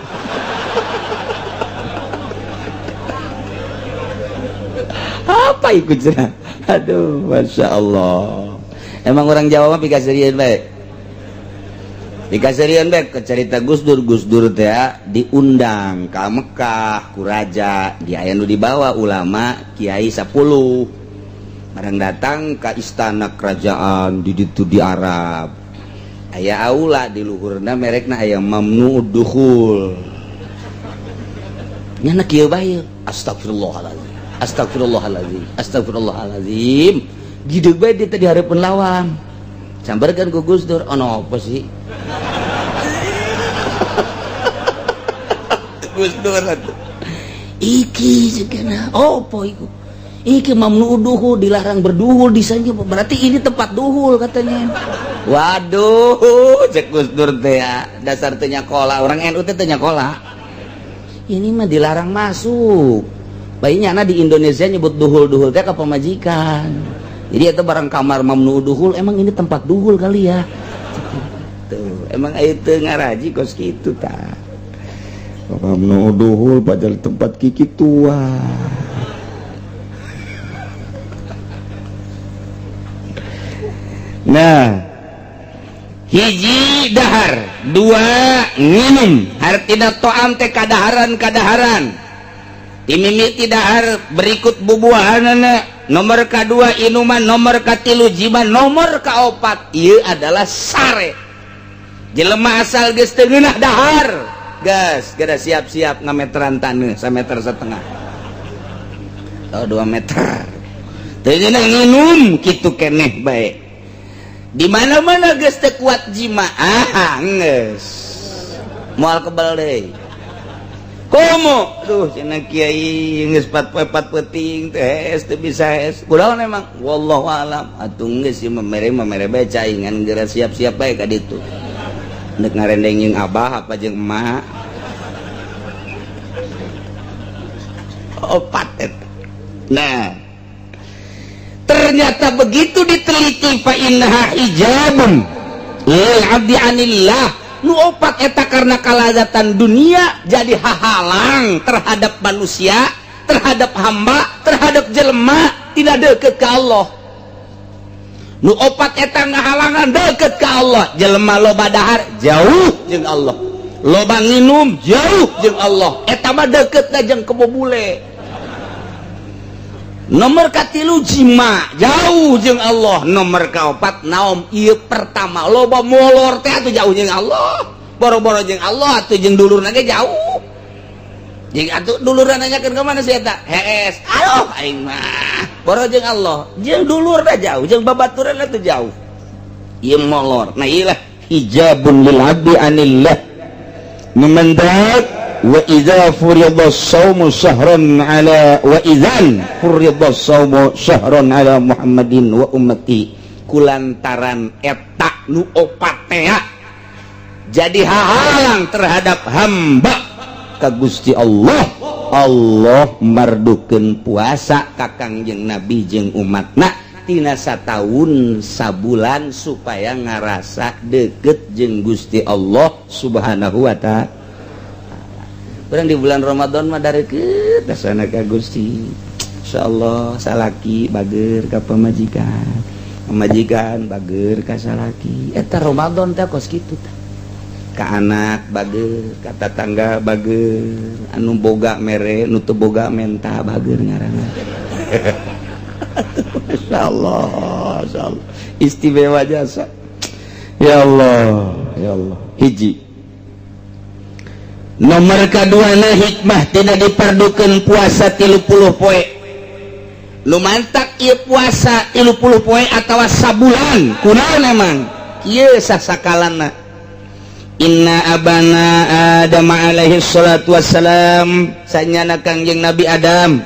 apa iku cenah aduh Masya Allah emang orang Jawa mah pikasirian bae dikasirian bae ke cerita Gus Dur teh diundang ka Mekah ku raja di aya nu dibawa ulama kiai 10 bareng datang ka istana kerajaan di ditu di Arab aya aula di luhurna merekna aya mamnu'ud dukhul nyana kieu bae astagfirullahalazim gideg bae dia teh di hareupeun lawan sambarkan ku Gus Dur ono apa sih Gus Dur iki segana opo iku iki mamnu duhul dilarang berduhul di sana berarti ini tempat duhul katanya waduh cek Gus Dur teh dasar teu nyakola orang NU teh teu nyakola ini mah dilarang masuk bayinya di Indonesia nyebut duhul teh ka pamajikan jadi itu barang kamar mamnu duhul emang ini tempat duhul kali ya tuh emang itu ngaraji kos gitu tak mamnu duhul padahal tempat kiki tua nah hiji dahar dua nginum hartina to'am teh kadaharan timimiti dahar berikut bubuahanana nomor kedua inuman nomor katilu jiman nomor kaopat ieu adalah sare jelema asal geus teu ngeunah dahar gas gada siap-siap ngameteran taneuh 1,5 meter atau 2 meter teu ngeunah nginum kitu keneh bae di mana-mana geus teu kuat jima geus moal kebal deui komo aduh cenah kiai geus 4 peting teh teu bisa kunaon emang wallahu alam atuh geus ieu mere bae caingan geura siap-siap bae ka ditu neuk ngarendeng jeung abah apa jeung emak opat eta nah ternyata begitu diteliti fa innaha hijabun lil abdi anillah nu opat eta karena kalazatan dunia jadi hahalang terhadap manusia terhadap hamba terhadap jelema tidak deket ke Allah nu opat eta ngahalangan deket ke Allah jelema loba dahar jauh jeung Allah loba nginum jauh jeung Allah eta mah deket jeung kebobule nomor katilu jima jauh jeung Allah nomor kaopat naom ieu pertama loba molor teh atuh jauh jeung Allah boro-boro jeung Allah atuh jeung dulurna ge jauh jeung atuh dulurna nanyakeun ka mana si eta hees aduh aing mah boro jeung Allah jeung dulurna jauh jeung babaturanna teh jauh ieu molor nah ieu lah hijabun lil abdi anillah memendak wa idza furidas shaumu syahran ala wa idzan furidas shaumu syahran ala Muhammadin wa ummati kulantaran eta nu opat teh jadi hahalang terhadap hamba ka Gusti Allah Allah mardukeun puasa ka Kangjeng Nabi jeung umatna tina sataun sabulan supaya ngarasa deket jeung Gusti Allah subhanahu wa ta'ala. Orang di bulan Ramadan mah darekeut dasana ka Gusti. Insyaallah salaki bager ka pamajikan. Pamajikan bager ka salaki. Eta Ramadan teh kos kitu teh. Ka anak bager, ka tetangga bager, anu boga mere, nu teu boga menta bager ngaranna. Masyaallah, masyaallah. Istimewa jasa. Ya Allah, ya Allah. Hiji nomor kaduana hikmah tidak diperdukeun puasa 30 poe lumantak ieu puasa 30 poe atawa sabulan kunaon emang kieu sasakalana inna abana adam alaihi salatu wassalam sanyana Kangjeng Nabi Adam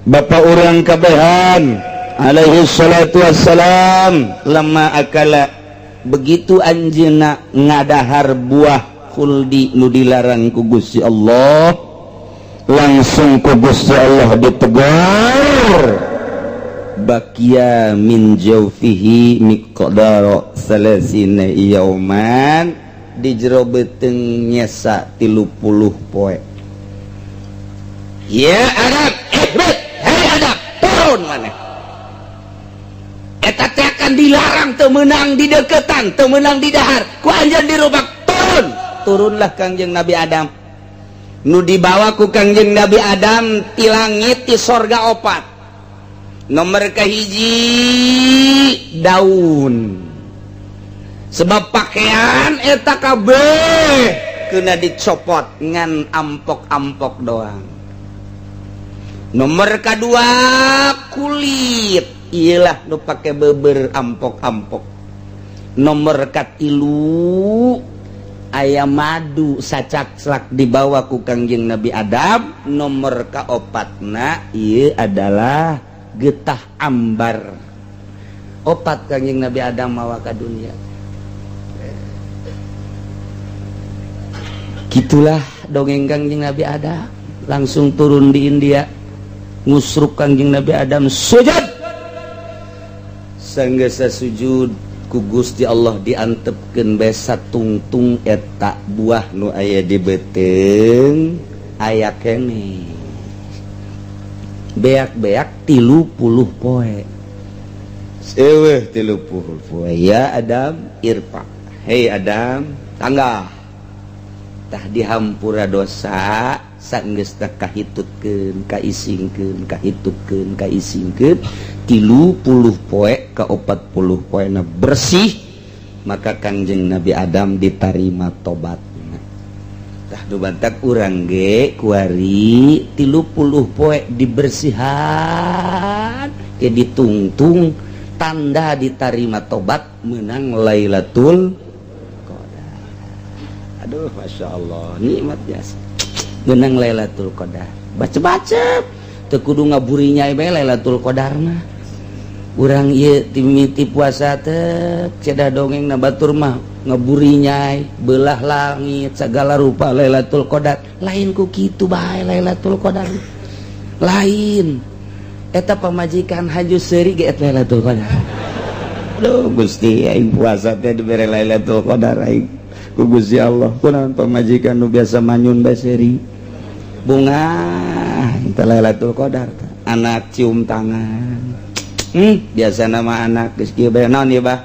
bapa urang kabehan alaihi salatu wassalam lama akala begitu anjeunna ngadahar buah khuldi nu dilarang ku Gusti Allah langsung ku Gusti Allah ditegur bakia min jawfihi miqdara salasina yauman di jero beuteung nyesa 30 poe ya Adam hai Adam turun maneh eta teh akan dilarang teu meunang di deketan teu meunang di dahar ku anjeun dirobak turunlah Kangjeng Nabi Adam nu dibawa ku Kangjeng Nabi Adam ti langit ti sorga opat nomor kahiji daun sebab pakaian eta kabeh kena dicopot ngan ampok-ampok doang nomor kedua kulit iyalah nu pake beber ampok-ampok nomor katilu aya madu sacak-cak dibawa ku Kangjeng Nabi Adam nomor kaopatna ieu adalah getah ambar opat Kangjeng Nabi Adam mawa ka dunia gitulah dongeng Kangjeng Nabi Adam langsung turun di India ngusruk Kangjeng Nabi Adam sujud sanggeus sujud ku Gusti Allah diantepkeun bae satungtung eta buah nu aya di beuteung aya keneh beak-beak 30 poe eueuh 30 poe ya Adam irfa hei Adam tanggah tah dihampura dosa sanggeus teh kahitutkeun kaisingkeun kahitutkeun kaisingkeun 30 poe ka 40 poena bersih maka Kangjeng Nabi Adam ditarima tobatna tah nu bantak urang ge kuari 30 poe dibersihan ke ditungtung tanda ditarima tobat menang Lailatul Qadar. Aduh Masya Allah nikmat biasa benang Lailatul Qadar baca-baca teu kudu ngaburi nyai bae Lailatul Qadar mah urang ieu timiti puasa teh cedah dongeng na batur mah ngaburi nyai belah langit segala rupa Lailatul Qadar lain ku kitu bae Lailatul Qadar lain eta pamajikan haju seuri ge eta Lailatul Qadar aduh Gusti aing puasa teh dibere Lailatul Qadar aing ku Gusti Allah kunaon pamajikan nu biasa manyun bae seuri bunga eta Lailatul Qadar anak cium tangan biasa nama anak geus kieu bae naon ieu bah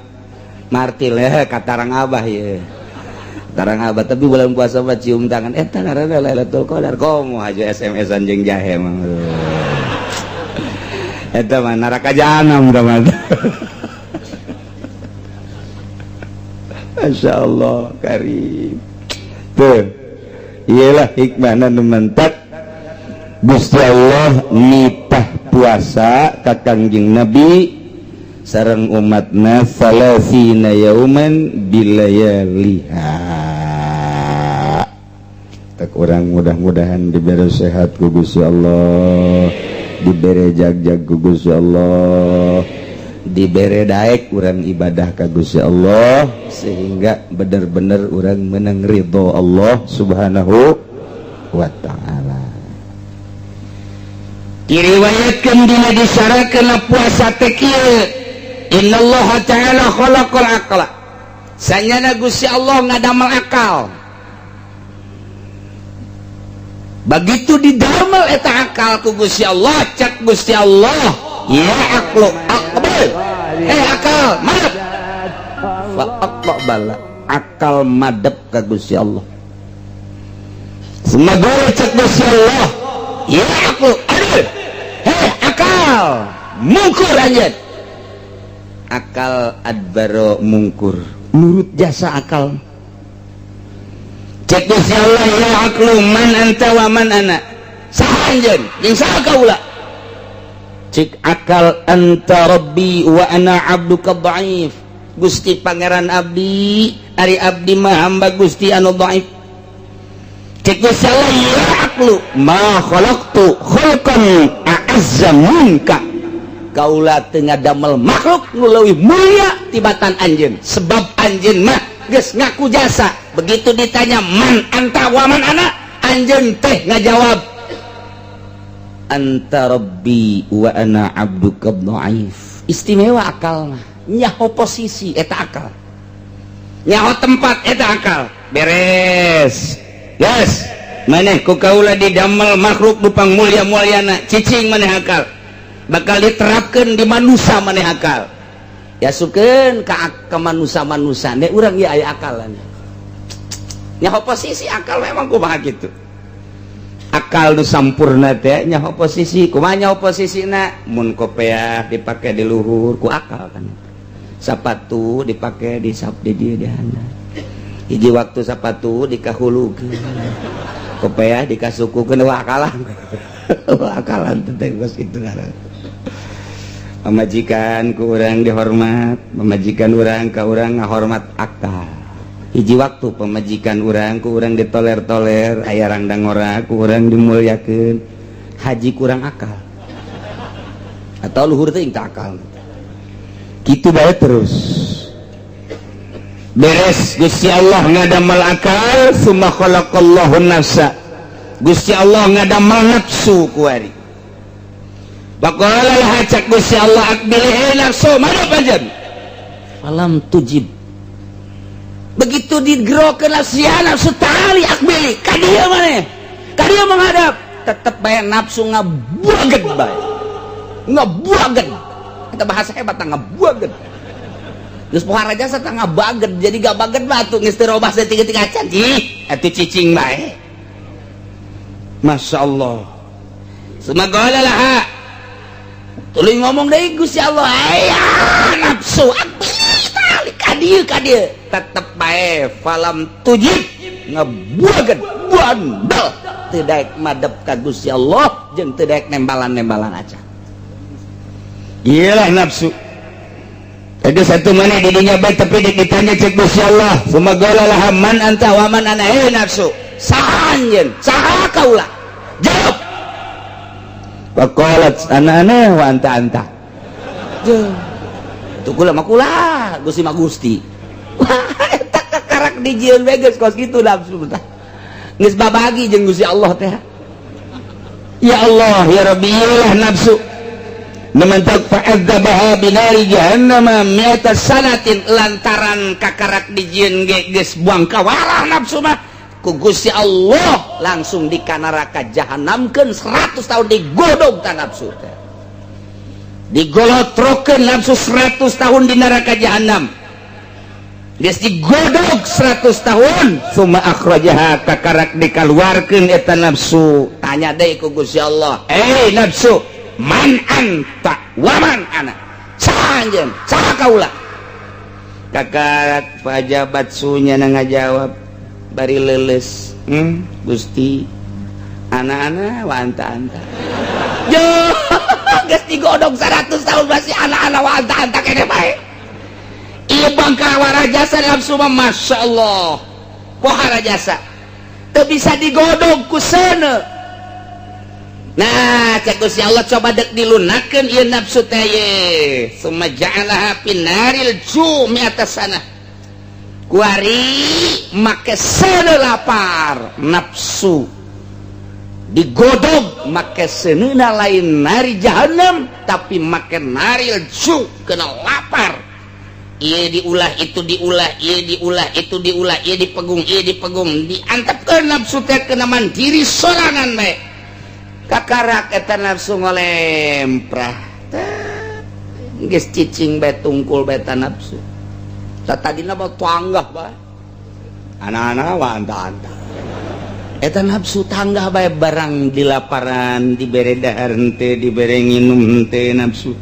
martil katarang abah ya katarang abah tapi bulan puasa mah cium tangan eta ngaranna Lailatul Qadar komo haju SMS-an jeung jahe mah eta mah neraka jahanam mah masyaallah karim tuh iyalah hikmahna nu mentak Gusti Allah nitah puasa ka Kangjeng Nabi sareng umatna salasina yauman bilayaliha tak urang mudah-mudahan diberi sehat ku Gusti Allah diberi jag-jag ku Gusti Allah diberi daek urang ibadah ka Gusti Allah sehingga bener-bener urang menang ridho Allah subhanahu wa ta'ala. Diriwayatkan dina disyaratkan puasa teh kieu innallaha ta'ala khalaqal aqla sanyana Gusti Allah ngadamel akal begitu didamel eta akal ku Gusti Allah cak Gusti Allah ya aqlu aqbal akal madep fa aqbala akal madep ka Gusti Allah semoga cak Gusti Allah ya aqlu akal mungkur anjeun akal adbaro mungkur nurut jasa akal cek Gusti Allah ya aqlu man anta wa man ana saha anjeun jeung saha kaula cek akal anta rabbi wa ana abduka dhaif Gusti pangeran abdi ari abdi mah hamba Gusti anu dhaif cek Gusti Allah ya aqlu ma khalaqtu khalqan a'azza minka kaula teu ngadamel makhluk nu leuwih mulia tibatan anjeun sebab anjeun mah geus ngaku jasa begitu ditanya man anta wa man ana anjeun teh ngajawab anta rabbi wa ana abduka dhaif istimewa akal mah nyaho posisi eta akal nyaho tempat eta akal beres yes maneh ku kaula didamel makhluk dupang mulia-muliana cicing maneh akal bakal diterapkan di manusia maneh akal ya sukeun ka manusia-manusia nek urang ieu aya akalan nyaho posisi akal memang kumaha kitu akal nu sampurna teh nyaho posisi kumaha nyaho posisina mun kopiah dipake di luhur ku akal kan sapatu dipake di dieu di handap hiji waktu sapatu dikahulukeun kopiah dikasukukeun akalan akalan teh geus kitu ngaranna pamajikan ku urang dihormat pamajikan urang ka urang ngahormat akal hiji waktu pamajikan urang ku urang ditoler-toler aya rangdang ora ku urang dimulyakeun haji kurang akal atau luhur teh teu akal kitu bae terus beres Gusti Allah ngadamel akal summa khalaqallahu nafsa Gusti Allah ngadamel nafsu ku ari baqala lah cak Gusti Allah akbil nafsu mana panjen falam tujib begitu digerokeun sia nafsu tali akbil ka dieu maneh ka dieu menghadap tetep bae nafsu ngabuageun bae ngabuageun eta bahasa hebat ngabuageun geus pohara jasa tah ngabageun jadi gabageun mah atuh geus teu robah saeutik-eutik acan ih atuh cicing bae masyaallah semoga lah tuluy ngomong deui Gusti Allah aya nafsu tali ka dieu tetep bae falam tujib ngabuageun bandel teu daek madep ka Gusti Allah jeung teu daek nembalan-nembalan acan iyalah nafsu ada satu mana di dunia baik tapi ditanya cek Gusti Allah semoga lah man anta wa man ana nafsu sahanjeun saha kaula jawab Faqalat anane wa anta tuh kula mah kula Gusti mah Gusti eta kakarak dijieun we geus kos kitu nafsu tah geus babagi jeung Gusti Allah teh ya Allah ya Rabbi lah nafsu namantak fa'adzabaha binari jahannam mi'ata sanatin lantaran kakarak dijieun ge geus buang kawarah nafsu mah ku Gusti Allah langsung di ka neraka jahanamkeun 100 tahun digodog ta nafsu teh digolotrokeun nafsu 100 tahun di neraka jahanam geus digodog 100 tahun summa akhrajaha kakarak dikaluarkeun eta nafsu tanya deui ku Gusti Allah nafsu man anta wa man ana sanjeun saha kaula kakarak pajabat sunya na ngajawab bari leuleus Gusti anak-anak wa anta yo geus digodog 100 tahun masih anak-anak wa anta kene bae ieu bangkawara jasa nafsu mah masyaallah pohara jasa teu bisa digodog ku seuneu. Nah cek Gusti Allah coba dek dilunakeun ieu nafsu teh ye summa ja'alaha finaril jumi atas sana kuari make seuneu lapar nafsu digodog make seuneuna lain nari jahanam tapi make naril ju kena lapar ieu diulah itu diulah ieu diulah itu diulah ieu dipegung diantepkeun nafsu teh kena mandiri sorangan bae kakarak eta nafsu ngolemprah geus cicing bae tungkul bae eta nafsu tadina mah tanggah bae anak-anak wa anta eta nafsu tanggah bae barang di laparan dibere dahar henteu dibere nginum henteu nafsu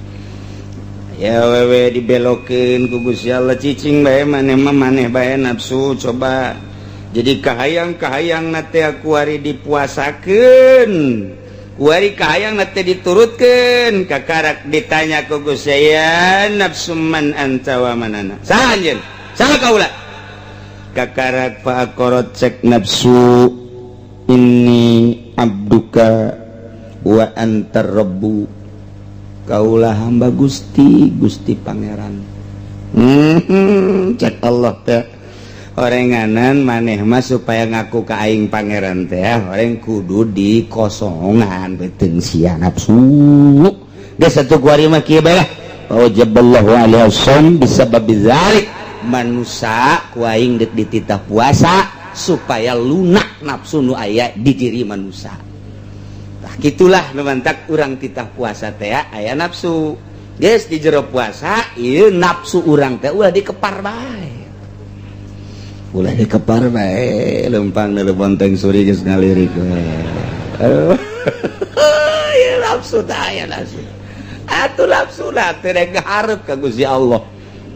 ya wewe dibelokeun ku Gusti Allah cicing bae maneh mah maneh bae nafsu coba jadi kahayang-kahayang teh aku ari dipuasakeun kuari kahayang teh diturutkeun kakarak ditanya ku Gusti ya nafsu man anta wa manana saha anjeun saha kaula kakarak fa aqarat cek nafsu inni abduka wa antar rabbu kaulah hamba Gusti pangeran cek Allah teh orenganan maneh mah supaya ngaku ka aing pangeran teh oreng kudu dikosongan beuteung sia nafsu geus atuh kuari mah kieu bae lah wajaballahu alaihi wasallam bisabab dzalik manusia ku aing deuk dititah puasa supaya lunak nafsu nu aya di diri manusia tah gitulah nu mantak urang titah puasa teh aya nafsu geus di jero puasa ieu nafsu urang teh ulah dikepar bae ulah dikepar bae lempang na bonteng suri geus ngalirik we ieu nafsu teh aya nafsu atuh nafsu teh rek hareup ka Gusti Allah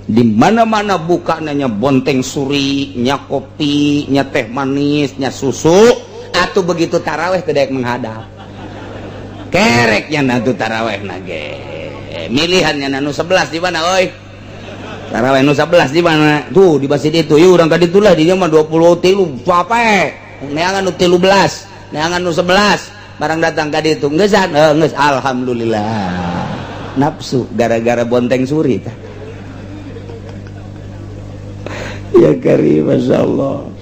di mana-mana buka nya bonteng suri nya kopi nya teh manis nya susu atuh begitu taraweh teh daek menghadap kereknya nantu taraweh nage milihannya nanu 11 di mana oi taraweh nu 11 di mana tuh di masjid itu yuk urang kadi tulah di mah 23 capek neangan nu 13 neangan nu 11 barang datang kadi itu geus geus alhamdulillah nafsu gara-gara bonteng suri tah ya karim masyaallah